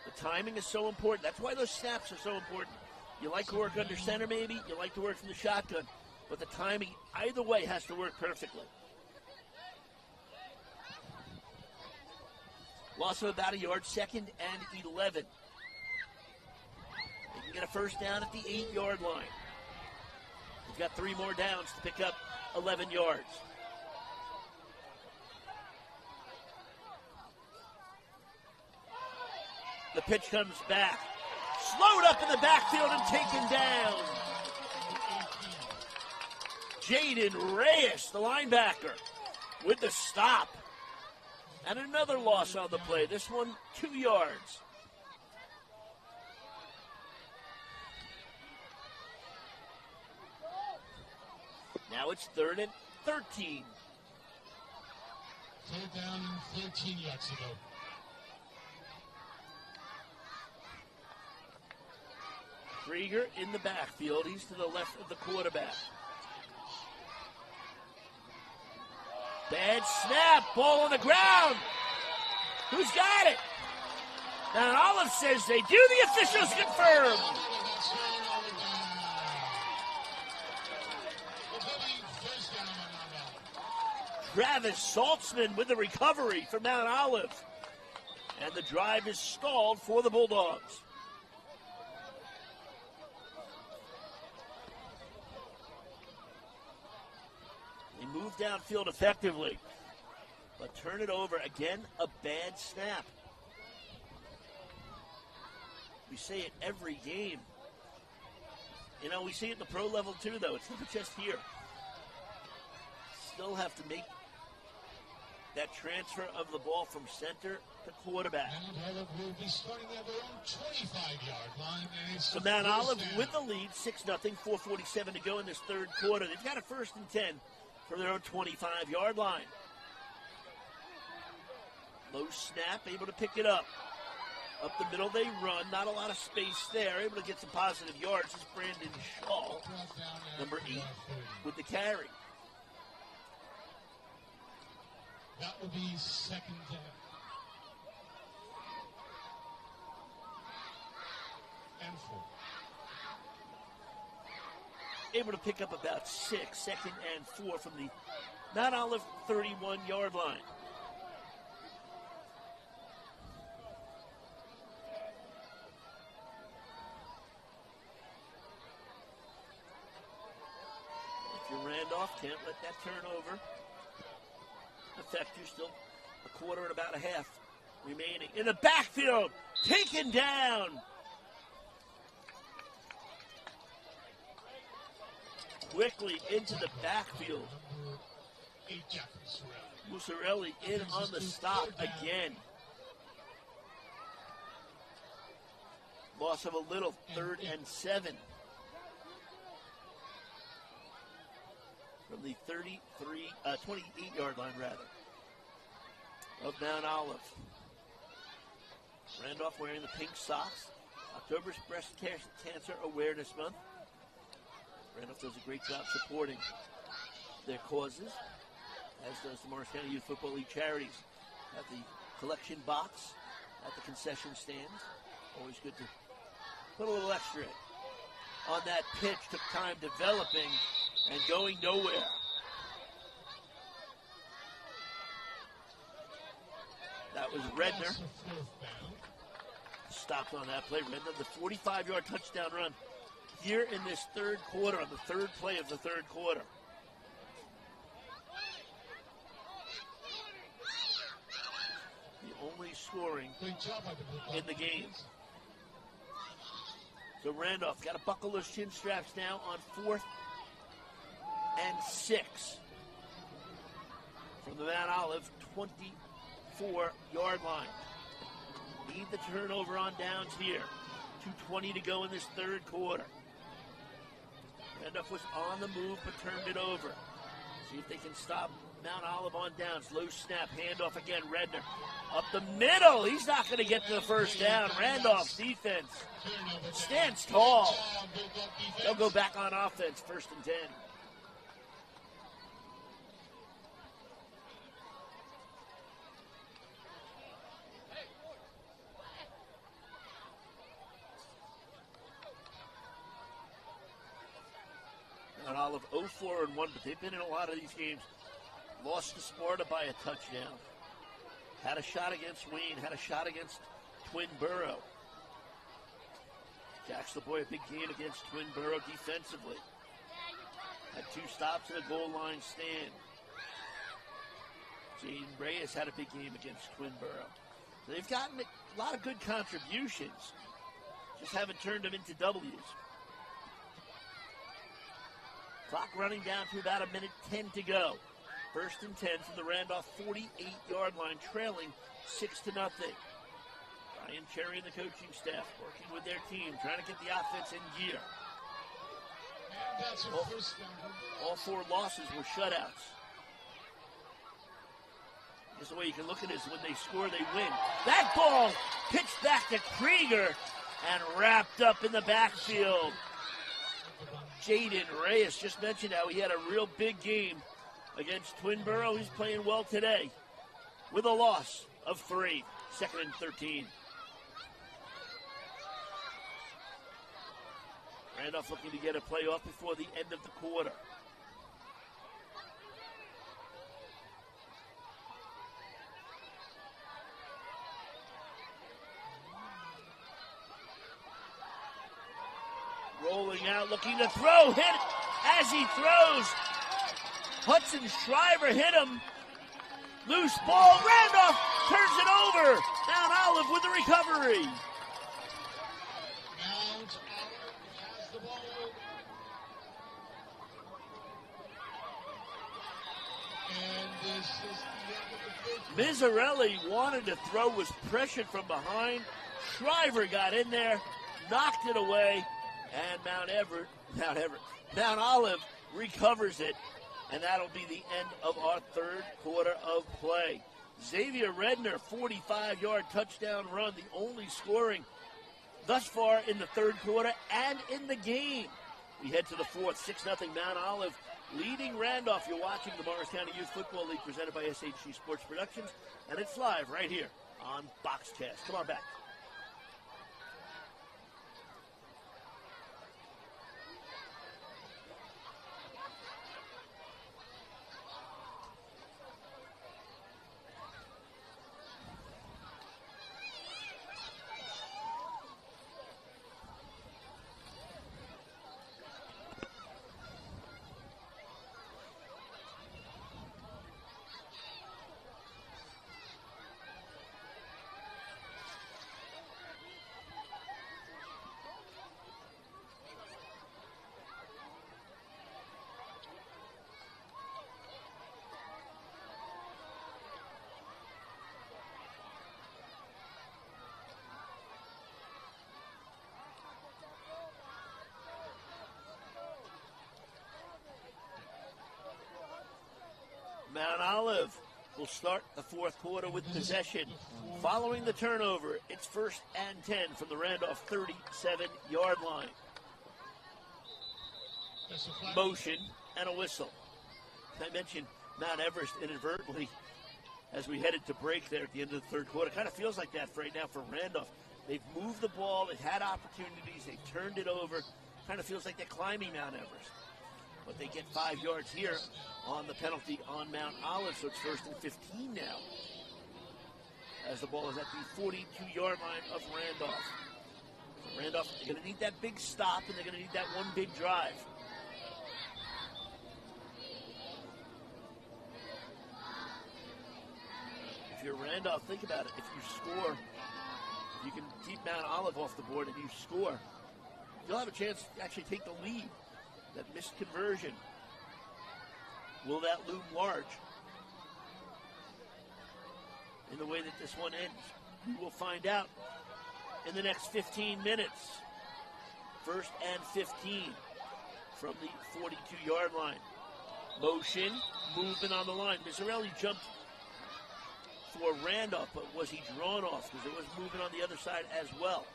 The timing is so important. That's why those snaps are so important. You like to work under center maybe, you like to work from the shotgun, but the timing either way has to work perfectly. Loss of about a yard, second and 11. They can get a first down at the 8-yard line. They've got 3 more downs to pick up 11 yards. The pitch comes back. Slowed up in the backfield and taken down. Jaden Reyes, the linebacker, with the stop. And another loss on the play. This one, 2 yards. Now it's 3rd and 13. 3rd down and 13 yards to go. Krieger in the backfield. He's to the left of the quarterback. Bad snap. Ball on the ground. Who's got it? Mount Olive says they do. The officials confirm. Travis Saltzman with the recovery for Mount Olive. And the drive is stalled for the Bulldogs. They move downfield effectively, but turn it over again. A bad snap. We say it every game. You know, we see it in the pro level too, though. It's not just here. Still have to make that transfer of the ball from center to quarterback. Mount Olive will be starting at their own 25-yard line. So Mount Olive with the lead, 6-0, 4:47 to go in this 3rd quarter. They've got a 1st and 10 from their own 25-yard line. Low snap, able to pick it up. Up the middle they run, not a lot of space there. Able to get some positive yards. This is Brandon Shaw, number 8, with the carry. That will be 2nd down. And 4. Able to pick up about 6, 2nd and 4 from the Mount Olive 31-yard line. If you're Randolph, can't let that turnover affect you. Still a quarter and about a half remaining. In the backfield, taken down. Quickly into the backfield. Musarelli in on the stop again. Loss of a little, 3rd and 7. From the 28-yard line, rather, of Mount Olive. Randolph wearing the pink socks. October's Breast Cancer Awareness Month. Randolph does a great job supporting their causes, as does the Morris County Youth Football League charities. At the collection box, at the concession stands. Always good to put a little extra in. On that pitch, took time developing and going nowhere. That was Redner. Stopped on that play. Redner, the 45-yard touchdown run here in this 3rd quarter, on the 3rd play of the 3rd quarter. The only scoring in the game. So Randolph got to buckle those chin straps now on 4th and 6 from the Mount Olive 24-yard line. Need the turnover on downs here. 2:20 to go in this 3rd quarter. Randolph was on the move but turned it over. See if they can stop Mount Olive on downs. Low snap, handoff again. Redner up the middle. He's not going to get to the 1st down. Randolph's defense stands tall. They'll go back on offense, 1st and 10. Mount Olive 0-4-1, but they've been in a lot of these games. Lost to Sparta by a touchdown. Had a shot against Wayne, had a shot against Twinborough. Jack's the boy, a big game against Twinborough defensively. Had 2 stops in a goal line stand. Jaden Reyes had a big game against Twinborough. So they've gotten a lot of good contributions. Just haven't turned them into W's. Clock running down to about 1:10 to go. 1st and 10 from the Randolph 48-yard line, trailing 6-0. Ryan Cherry and the coaching staff working with their team, trying to get the offense in gear. And that's a first down. All 4 losses were shutouts. Just the way you can look at it is when they score, they win. That ball pitched back to Krieger and wrapped up in the backfield. Jaden Reyes just mentioned how he had a real big game against Twinborough. He's playing well today with a loss of 3. 2nd and 13. Randolph looking to get a play off before the end of the quarter. Rolling out, looking to throw, hit as he throws. Hudson Shriver hit him. Loose ball, Randolph turns it over. Mount Olive with the recovery. Mount Olive has the ball. And this is the end of the fifth. Mizzarelli wanted to throw, was pressured from behind. Shriver got in there, knocked it away, and Mount Olive recovers it, and that'll be the end of our 3rd quarter of play. Xavier Redner, 45-yard touchdown run, the only scoring thus far in the 3rd quarter and in the game. We head to the 4th, 6-0 Mount Olive leading Randolph. You're watching the Morris County Youth Football League presented by SHG Sports Productions, and it's live right here on Boxcast. Come on back. Mount Olive will start the 4th quarter with possession. Following the turnover, it's 1st and 10 from the Randolph 37-yard line. Motion and a whistle. I mentioned Mount Everest inadvertently as we headed to break there at the end of the 3rd quarter. Kind of feels like that right now for Randolph. They've moved the ball, they've had opportunities, they've turned it over. Kind of feels like they're climbing Mount Everest. But they get 5 yards here on the penalty on Mount Olive, so it's 1st and 15 now. As the ball is at the 42-yard line of Randolph. So Randolph, they're going to need that big stop, and they're going to need that one big drive. If you're Randolph, think about it. If you score, you can keep Mount Olive off the board and you score, you'll have a chance to actually take the lead. That missed conversion, will that loom large in the way that this one ends? We will find out in the next 15 minutes. 1st and 15 from the 42-yard line. Motion, movement on the line. Mizzarelli jumped for Randolph, but was he drawn off? Because there was movement on the other side as well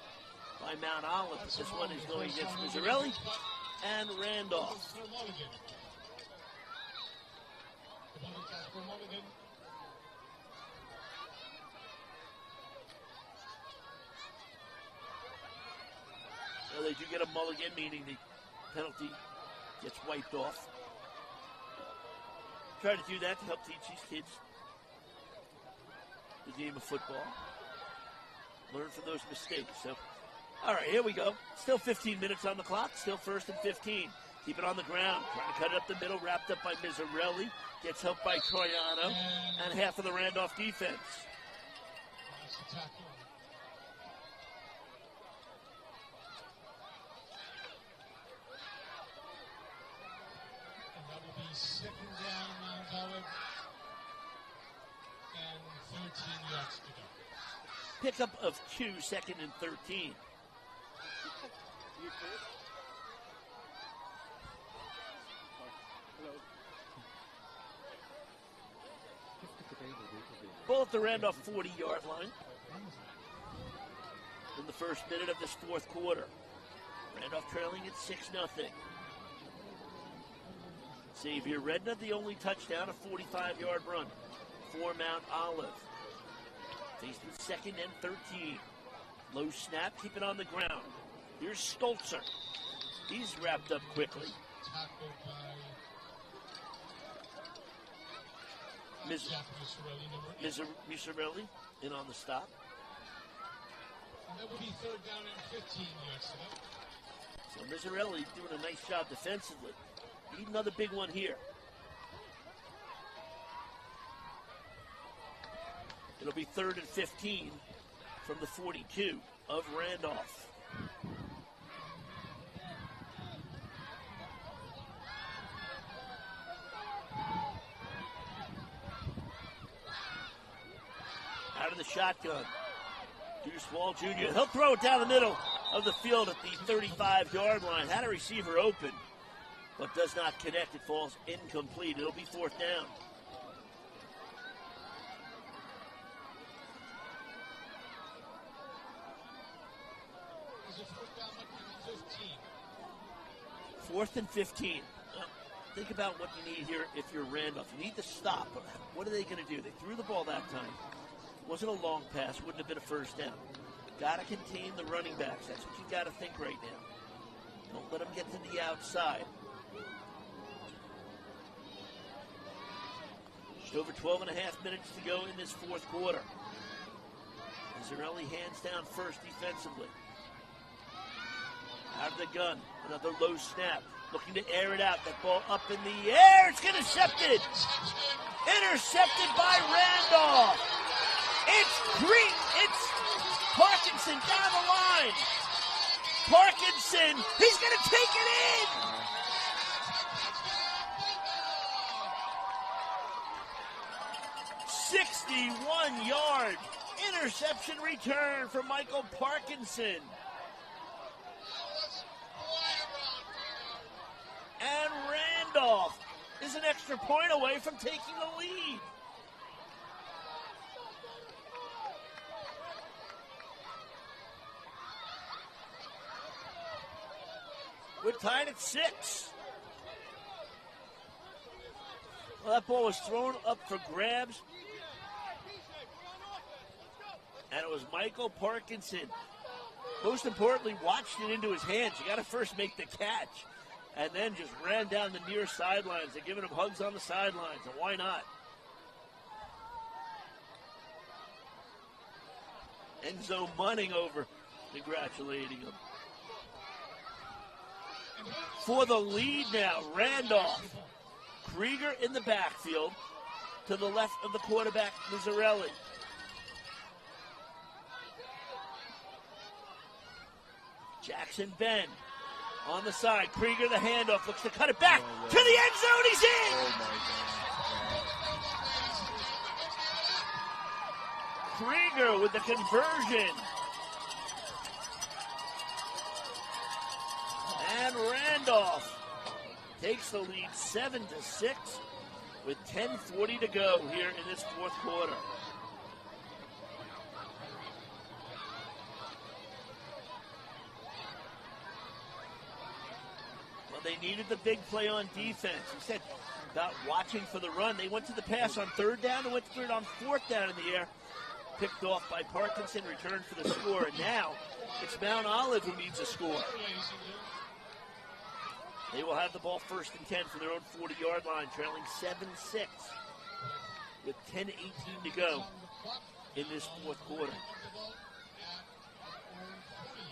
by Mount Olive. But this one is going against Mizzarelli and Randolph. Well, they do get a mulligan, meaning the penalty gets wiped off. Try to do that to help teach these kids the game of football. Learn from those mistakes. So, all right, here we go. Still 15 minutes on the clock. Still 1st and 15. Keep it on the ground. Trying to cut it up the middle. Wrapped up by Mizzarelli. Gets helped by Troiano. And half of the Randolph defense. yards to go. Pickup of 2, second and 13. Ball at the Randolph 40-yard line in the first minute of this fourth quarter. Randolph trailing at 6-0. Xavier Redna, the only touchdown, a 45-yard run for Mount Olive. Faced with second and 13. Low snap, keep it on the ground. Here's Stolzer. He's wrapped up quickly. Tackled by Miserelli in on the stop. And that would be third down and 15 yards to go. So Miserelli doing a nice job defensively. Need another big one here. It'll be third and 15 from the 42 of Randolph. Out of the shotgun. Deuce Wall Jr. He'll throw it down the middle of the field at the 35-yard line. Had a receiver open, but does not connect. It falls incomplete. It'll be fourth down. Is it fourth down, like 15? Fourth and 15. Think about what you need here if you're Randolph. You need to stop. What are they going to do? They threw the ball that time. Wasn't a long pass. Wouldn't have been a first down. Got to contain the running backs. That's what you've got to think right now. Don't let them get to the outside. Just over 12 and a half minutes to go in this fourth quarter. Miserelli hands down first defensively. Out of the gun. Another low snap. Looking to air it out. That ball up in the air. It's intercepted. Intercepted by Randolph. It's Parkinson down the line. Parkinson, he's going to take it in. "61-yard interception return for Michael Parkinson. And Randolph is an extra point away from taking the lead. We're tied at 6. Well, that ball was thrown up for grabs. And it was Michael Parkinson. Most importantly, watched it into his hands. You got to first make the catch. And then just ran down the near sidelines. They're giving him hugs on the sidelines. And why not? Enzo Munning over, congratulating him. For the lead now, Randolph. Krieger in the backfield to the left of the quarterback, Miserelli. Jackson Ben on the side. Krieger the handoff, looks to cut it back to the end zone. He's in! Krieger with the conversion. And Randolph takes the lead 7-6 with 10:40 to go here in this fourth quarter. Well, they needed the big play on defense. He said about watching for the run. They went to the pass on third down and went to it on fourth down in the air. Picked off by Parkinson, returned for the score. And now it's Mount Olive who needs a score. They will have the ball first and 10 from their own 40-yard line, trailing 7-6 with 10:18 to go in this fourth quarter.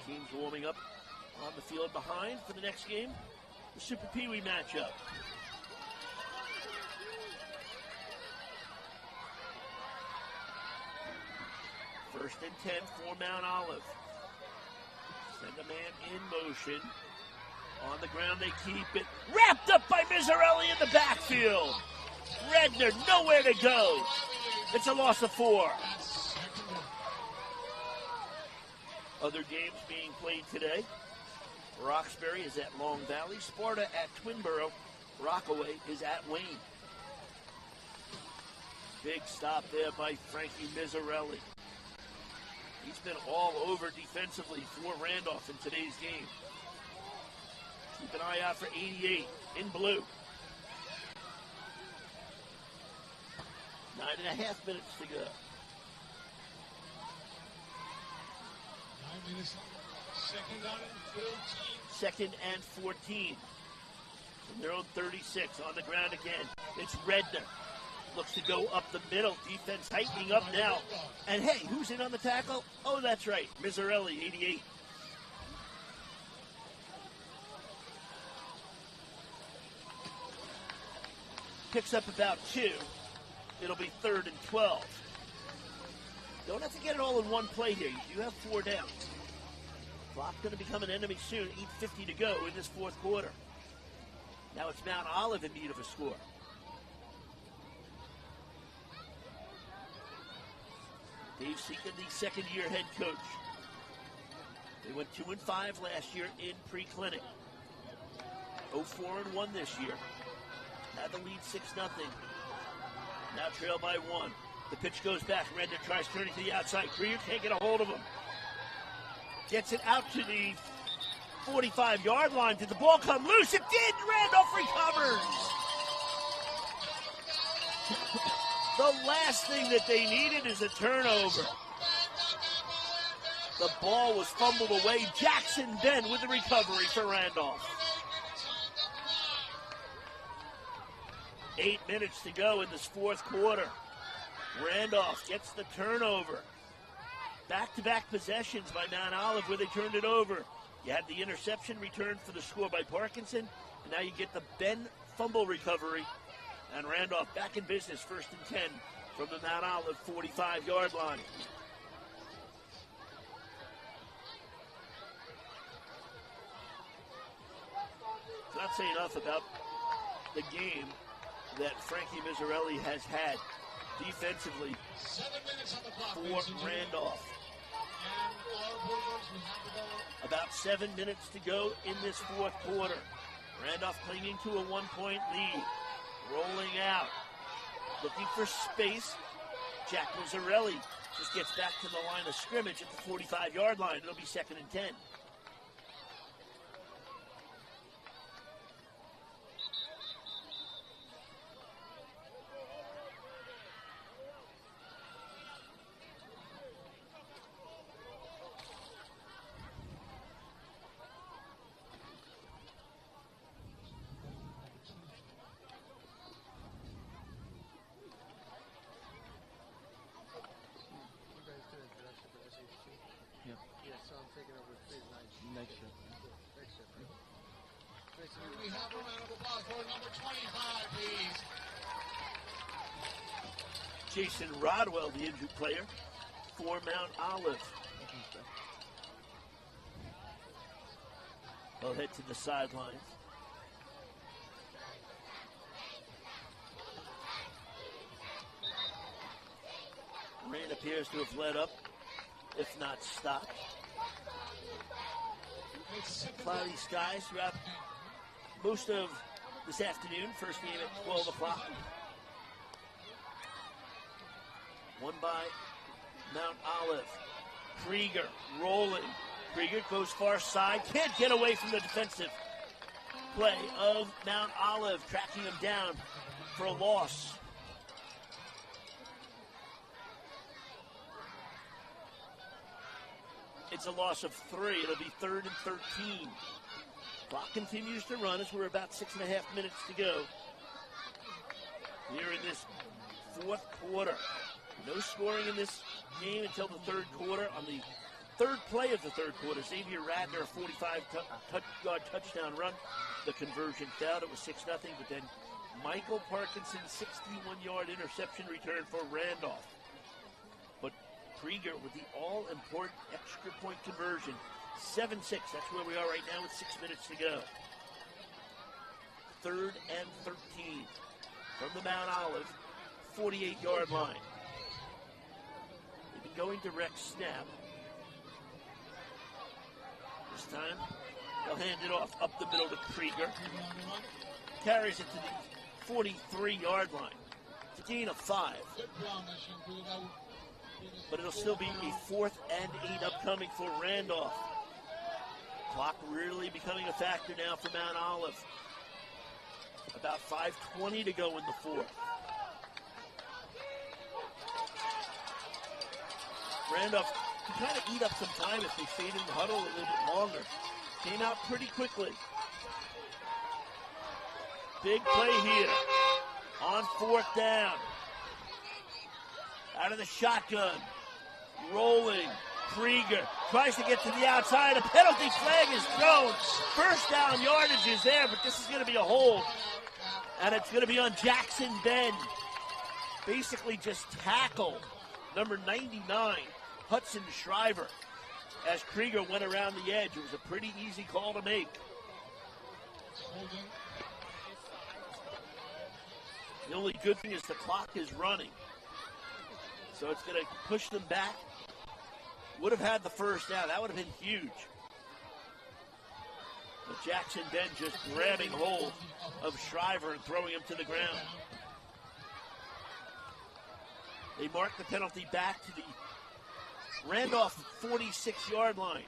Teams warming up on the field behind for the next game, the Super Pee Wee matchup. First and 10 for Mount Olive. Send a man in motion. On the ground, they keep it. Wrapped up by Miserelli in the backfield. Redner, nowhere to go. It's a loss of 4. That's second down. Other games being played today. Roxbury is at Long Valley. Sparta at Twinborough. Rockaway is at Wayne. Big stop there by Frankie Mizzarelli. He's been all over defensively for Randolph in today's game. Keep an eye out for 88 in blue. 9.5 minutes to go. 9 minutes. Second down and 14. Second and 14. From their own 36 on the ground again. It's Redner. Looks to go up the middle. Defense tightening up now. And hey, who's in on the tackle? Oh, that's right. Mizzarelli, 88. Picks up about 2. It'll be 3rd and 12. Don't have to get it all in one play here. You do have 4 downs. Clock's going to become an enemy soon. 8:50 to go in this fourth quarter. Now it's Mount Olive in need of a score. Dave Seekin, the second-year head coach. They went 2-5 last year in pre-clinic. 0-4-1 this year. Had the lead 6-0. Now trailed by 1. The pitch goes back. Redner tries turning to the outside. Krieger can't get a hold of him. Gets it out to the 45-yard line. Did the ball come loose? It did. Randolph recovers. The last thing that they needed is a turnover. The ball was fumbled away. Jackson Ben with the recovery for Randolph. 8 minutes to go in this fourth quarter. Randolph gets the turnover. Back-to-back possessions by Mount Olive where they turned it over. You had the interception returned for the score by Parkinson, and now you get the Ben fumble recovery. And Randolph back in business, 1st and 10 from the Mount Olive 45-yard line. Not say enough about the game that Frankie Mizzarelli has had defensively 7 minutes on the clock for Randolph. And our Bulldogs will have the ball. About 7 minutes to go in this fourth quarter. Randolph clinging to a 1-point lead. Rolling out. Looking for space. Jack Mizzarelli just gets back to the line of scrimmage at the 45-yard line. It'll be 2nd and 10. We have a round of applause for number 25, please. Jason Rodwell, the injured player, for Mount Olive. They'll head to the sidelines. Rain appears to have let up, if not stopped. Cloudy skies throughout most of this afternoon. First game at 12 o'clock. Won by Mount Olive. Krieger rolling. Krieger goes far side. Can't get away from the defensive play of Mount Olive. Tracking him down for a loss. It's a loss of 3. It'll be 3rd and 13. Clock continues to run as we're about 6.5 minutes to go here in this fourth quarter. No scoring in this game until the third quarter. On the third play of the third quarter, Xavier Radner, a 45-yard touchdown run. The conversion failed. It was 6-0, but then Michael Parkinson, 61-yard interception return for Randolph. But Krieger with the all-important extra point conversion. 7-6, that's where we are right now with 6 minutes to go. 3rd and 13 from the Mount Olive 48-yard line. going direct snap. This time, they'll hand it off up the middle to Krieger. Carries it to the 43-yard line. It's a gain of 5. But it'll still be a 4th and 8 upcoming for Randolph. Clock really becoming a factor now for Mount Olive. About 5:20 to go in the 4th. Randolph can kind of eat up some time if they stayed in the huddle a little bit longer. Came out pretty quickly. Big play here on 4th down. Out of the shotgun. Rolling. Krieger tries to get to the outside. A penalty flag is thrown. First down yardage is there, but this is going to be a hold. And it's going to be on Jackson Ben. Basically just tackled number 99, Hudson Shriver. As Krieger went around the edge, it was a pretty easy call to make. The only good thing is the clock is running. So it's going to push them back. Would have had the first down. That would have been huge. But Jackson Ben just grabbing hold of Shriver and throwing him to the ground. They mark the penalty back to the Randolph 46-yard line.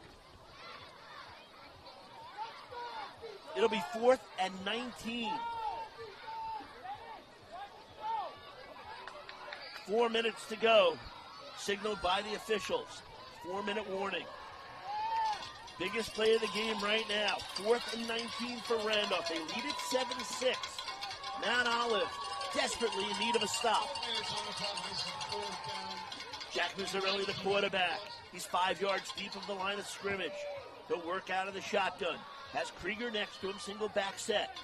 It'll be 4th and 19. 4 minutes to go. Signaled by the officials. 4-minute warning. Biggest play of the game right now. 4th and 19 for Randolph. They lead it 7-6. Mount Olive desperately in need of a stop. Jack Mazzarelli, the quarterback. He's 5 yards deep of the line of scrimmage. He'll work out of the shotgun. Has Krieger next to him, single back set.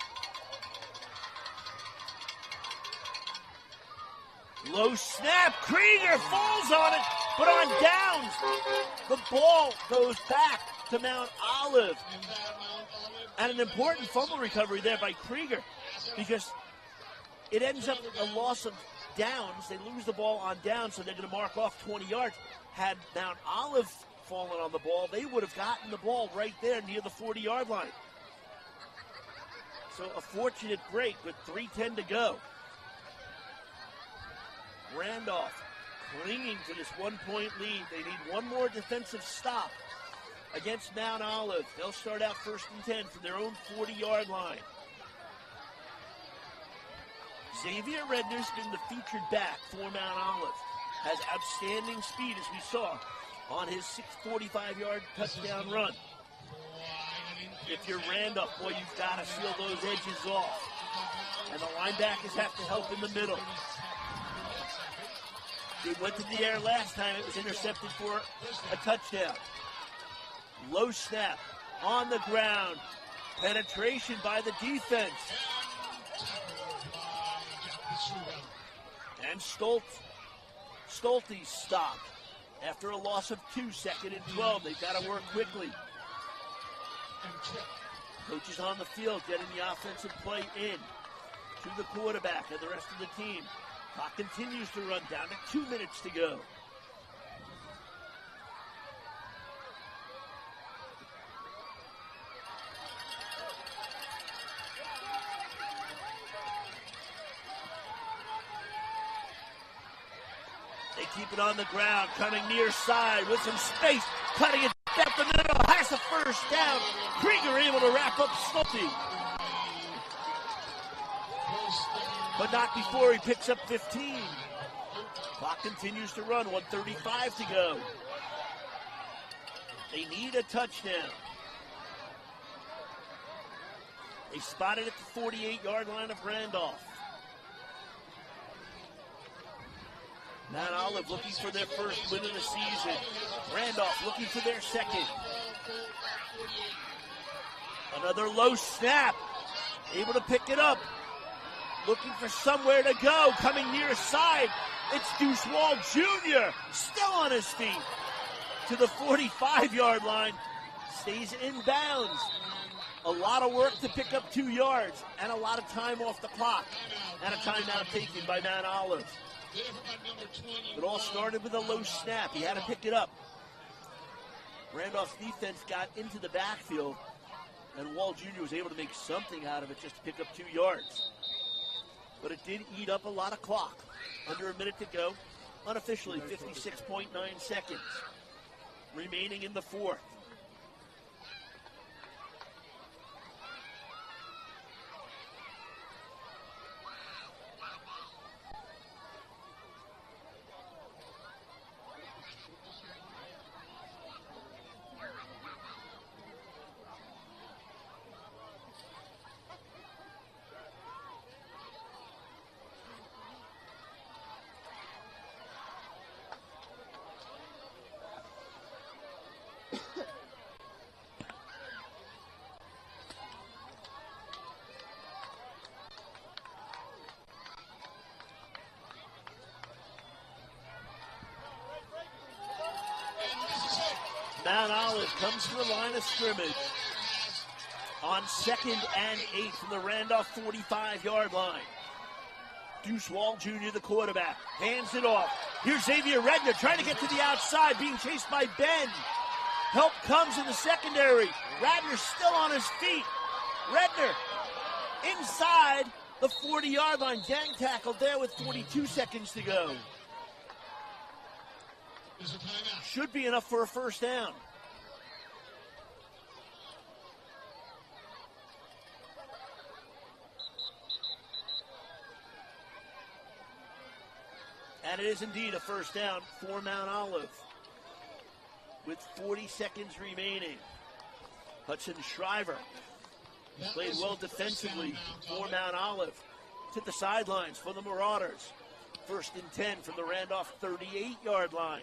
Low snap. Krieger falls on it, but on downs, the ball goes back to Mount Olive. And an important fumble recovery there by Krieger, because it ends up a loss of downs. They lose the ball on downs, so they're going to mark off 20 yards. Had Mount Olive fallen on the ball, they would have gotten the ball right there near the 40-yard line. So a fortunate break with 3:10 to go. Randolph clinging to this 1-point lead. They need one more defensive stop against Mount Olive. They'll start out 1st and 10 from their own 40-yard line. Xavier Redner's been the featured back for Mount Olive. Has outstanding speed, as we saw on his 645-yard touchdown run. If you're Randolph, boy, you've got to seal those edges off. And the linebackers have to help in the middle. They went to the air last time. It was intercepted for a touchdown. Low snap on the ground. Penetration by the defense. And Stolte stopped after a loss of 2, 2nd and 12. They've got to work quickly. Coaches on the field getting the offensive play in to the quarterback and the rest of the team. Clock continues to run down to 2 minutes to go. They keep it on the ground, coming near side with some space, cutting it up the middle, has a first down. Krieger able to wrap up Stolte. But not before he picks up 15. Clock continues to run, 1:35 to go. They need a touchdown. They spotted at the 48-yard line of Randolph. Mount Olive looking for their first win of the season. Randolph looking for their second. Another low snap. Able to pick it up. Looking for somewhere to go. Coming near side. It's Deuce Wall Jr. Still on his feet. To the 45-yard line. Stays in bounds. A lot of work to pick up 2 yards. And a lot of time off the clock. And a timeout taken by Mount Olive. It all started with a low snap. He had to pick it up. Randolph's defense got into the backfield, and Wall Jr. was able to make something out of it just to pick up 2 yards. But it did eat up a lot of clock. Under a minute to go. Unofficially, 56.9 seconds remaining in the fourth. Mount Olive comes to the line of scrimmage on 2nd and 8 from the Randolph 45-yard line. Deuce Wall Jr., the quarterback, hands it off. Here's Xavier Redner trying to get to the outside, being chased by Ben. Help comes in the secondary. Radner still on his feet. Redner inside the 40-yard line. Gang tackled there with 42 seconds to go. Should be enough for a first down. And it is indeed a first down for Mount Olive with 40 seconds remaining. Hudson Shriver played well defensively for Mount Olive. To the sidelines for the Marauders. 1st and 10 from the Randolph 38-yard line.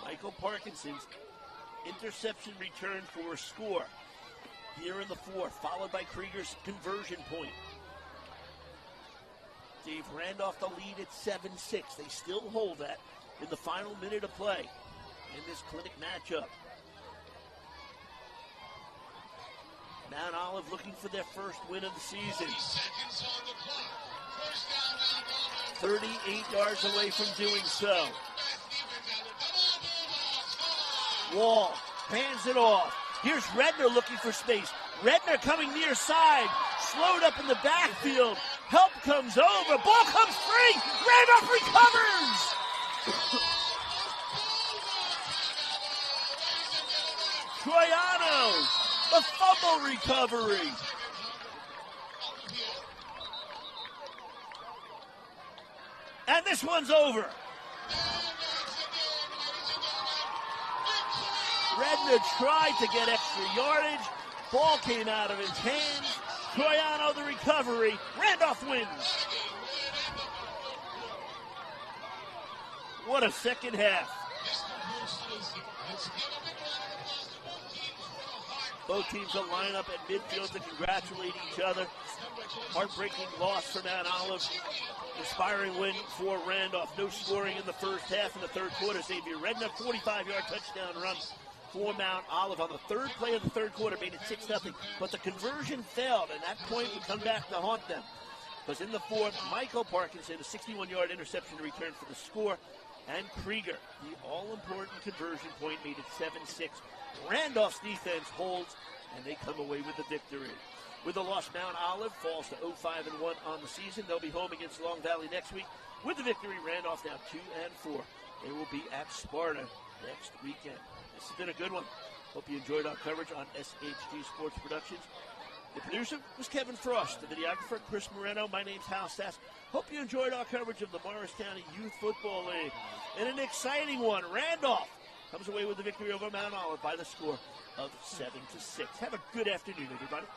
Michael Parkinson's interception return for a score here in the fourth, followed by Krieger's conversion point. Gave Randolph the lead at 7-6. They still hold that in the final minute of play in this clinic matchup. Mount Olive looking for their first win of the season. 38 yards away from doing so. Wall hands it off. Here's Redner looking for space. Redner coming near side. Slowed up in the backfield. Help comes over. Ball comes free. Randolph recovers. Troiano, the fumble recovery. And this one's over. Redner tried to get extra yardage. Ball came out of his hands. Troiano the recovery. Randolph wins. What a second half. Both teams will line up at midfield to congratulate each other. Heartbreaking loss for Mount Olive. Inspiring win for Randolph. No scoring in the first half. In the third quarter, Xavier Redner, 45-yard touchdown run for Mount Olive on the third play of the third quarter, made it 6-0. But the conversion failed, and that point would come back to haunt them. Because in the fourth, Michael Parkinson, a 61-yard interception return for the score, and Krieger, the all-important conversion point, made it 7-6. Randolph's defense holds, and they come away with the victory. With the loss, Mount Olive falls to 0-5-1 on the season. They'll be home against Long Valley next week. With the victory, Randolph now 2-4. They will be at Sparta next weekend. This has been a good one. Hope you enjoyed our coverage on SHG Sports Productions. The producer was Kevin Frost. The videographer, Chris Moreno. My name's Hal Sass. Hope you enjoyed our coverage of the Morris County Youth Football League. And an exciting one. Randolph comes away with the victory over Mount Olive by the score of 7-6. Have a good afternoon, everybody.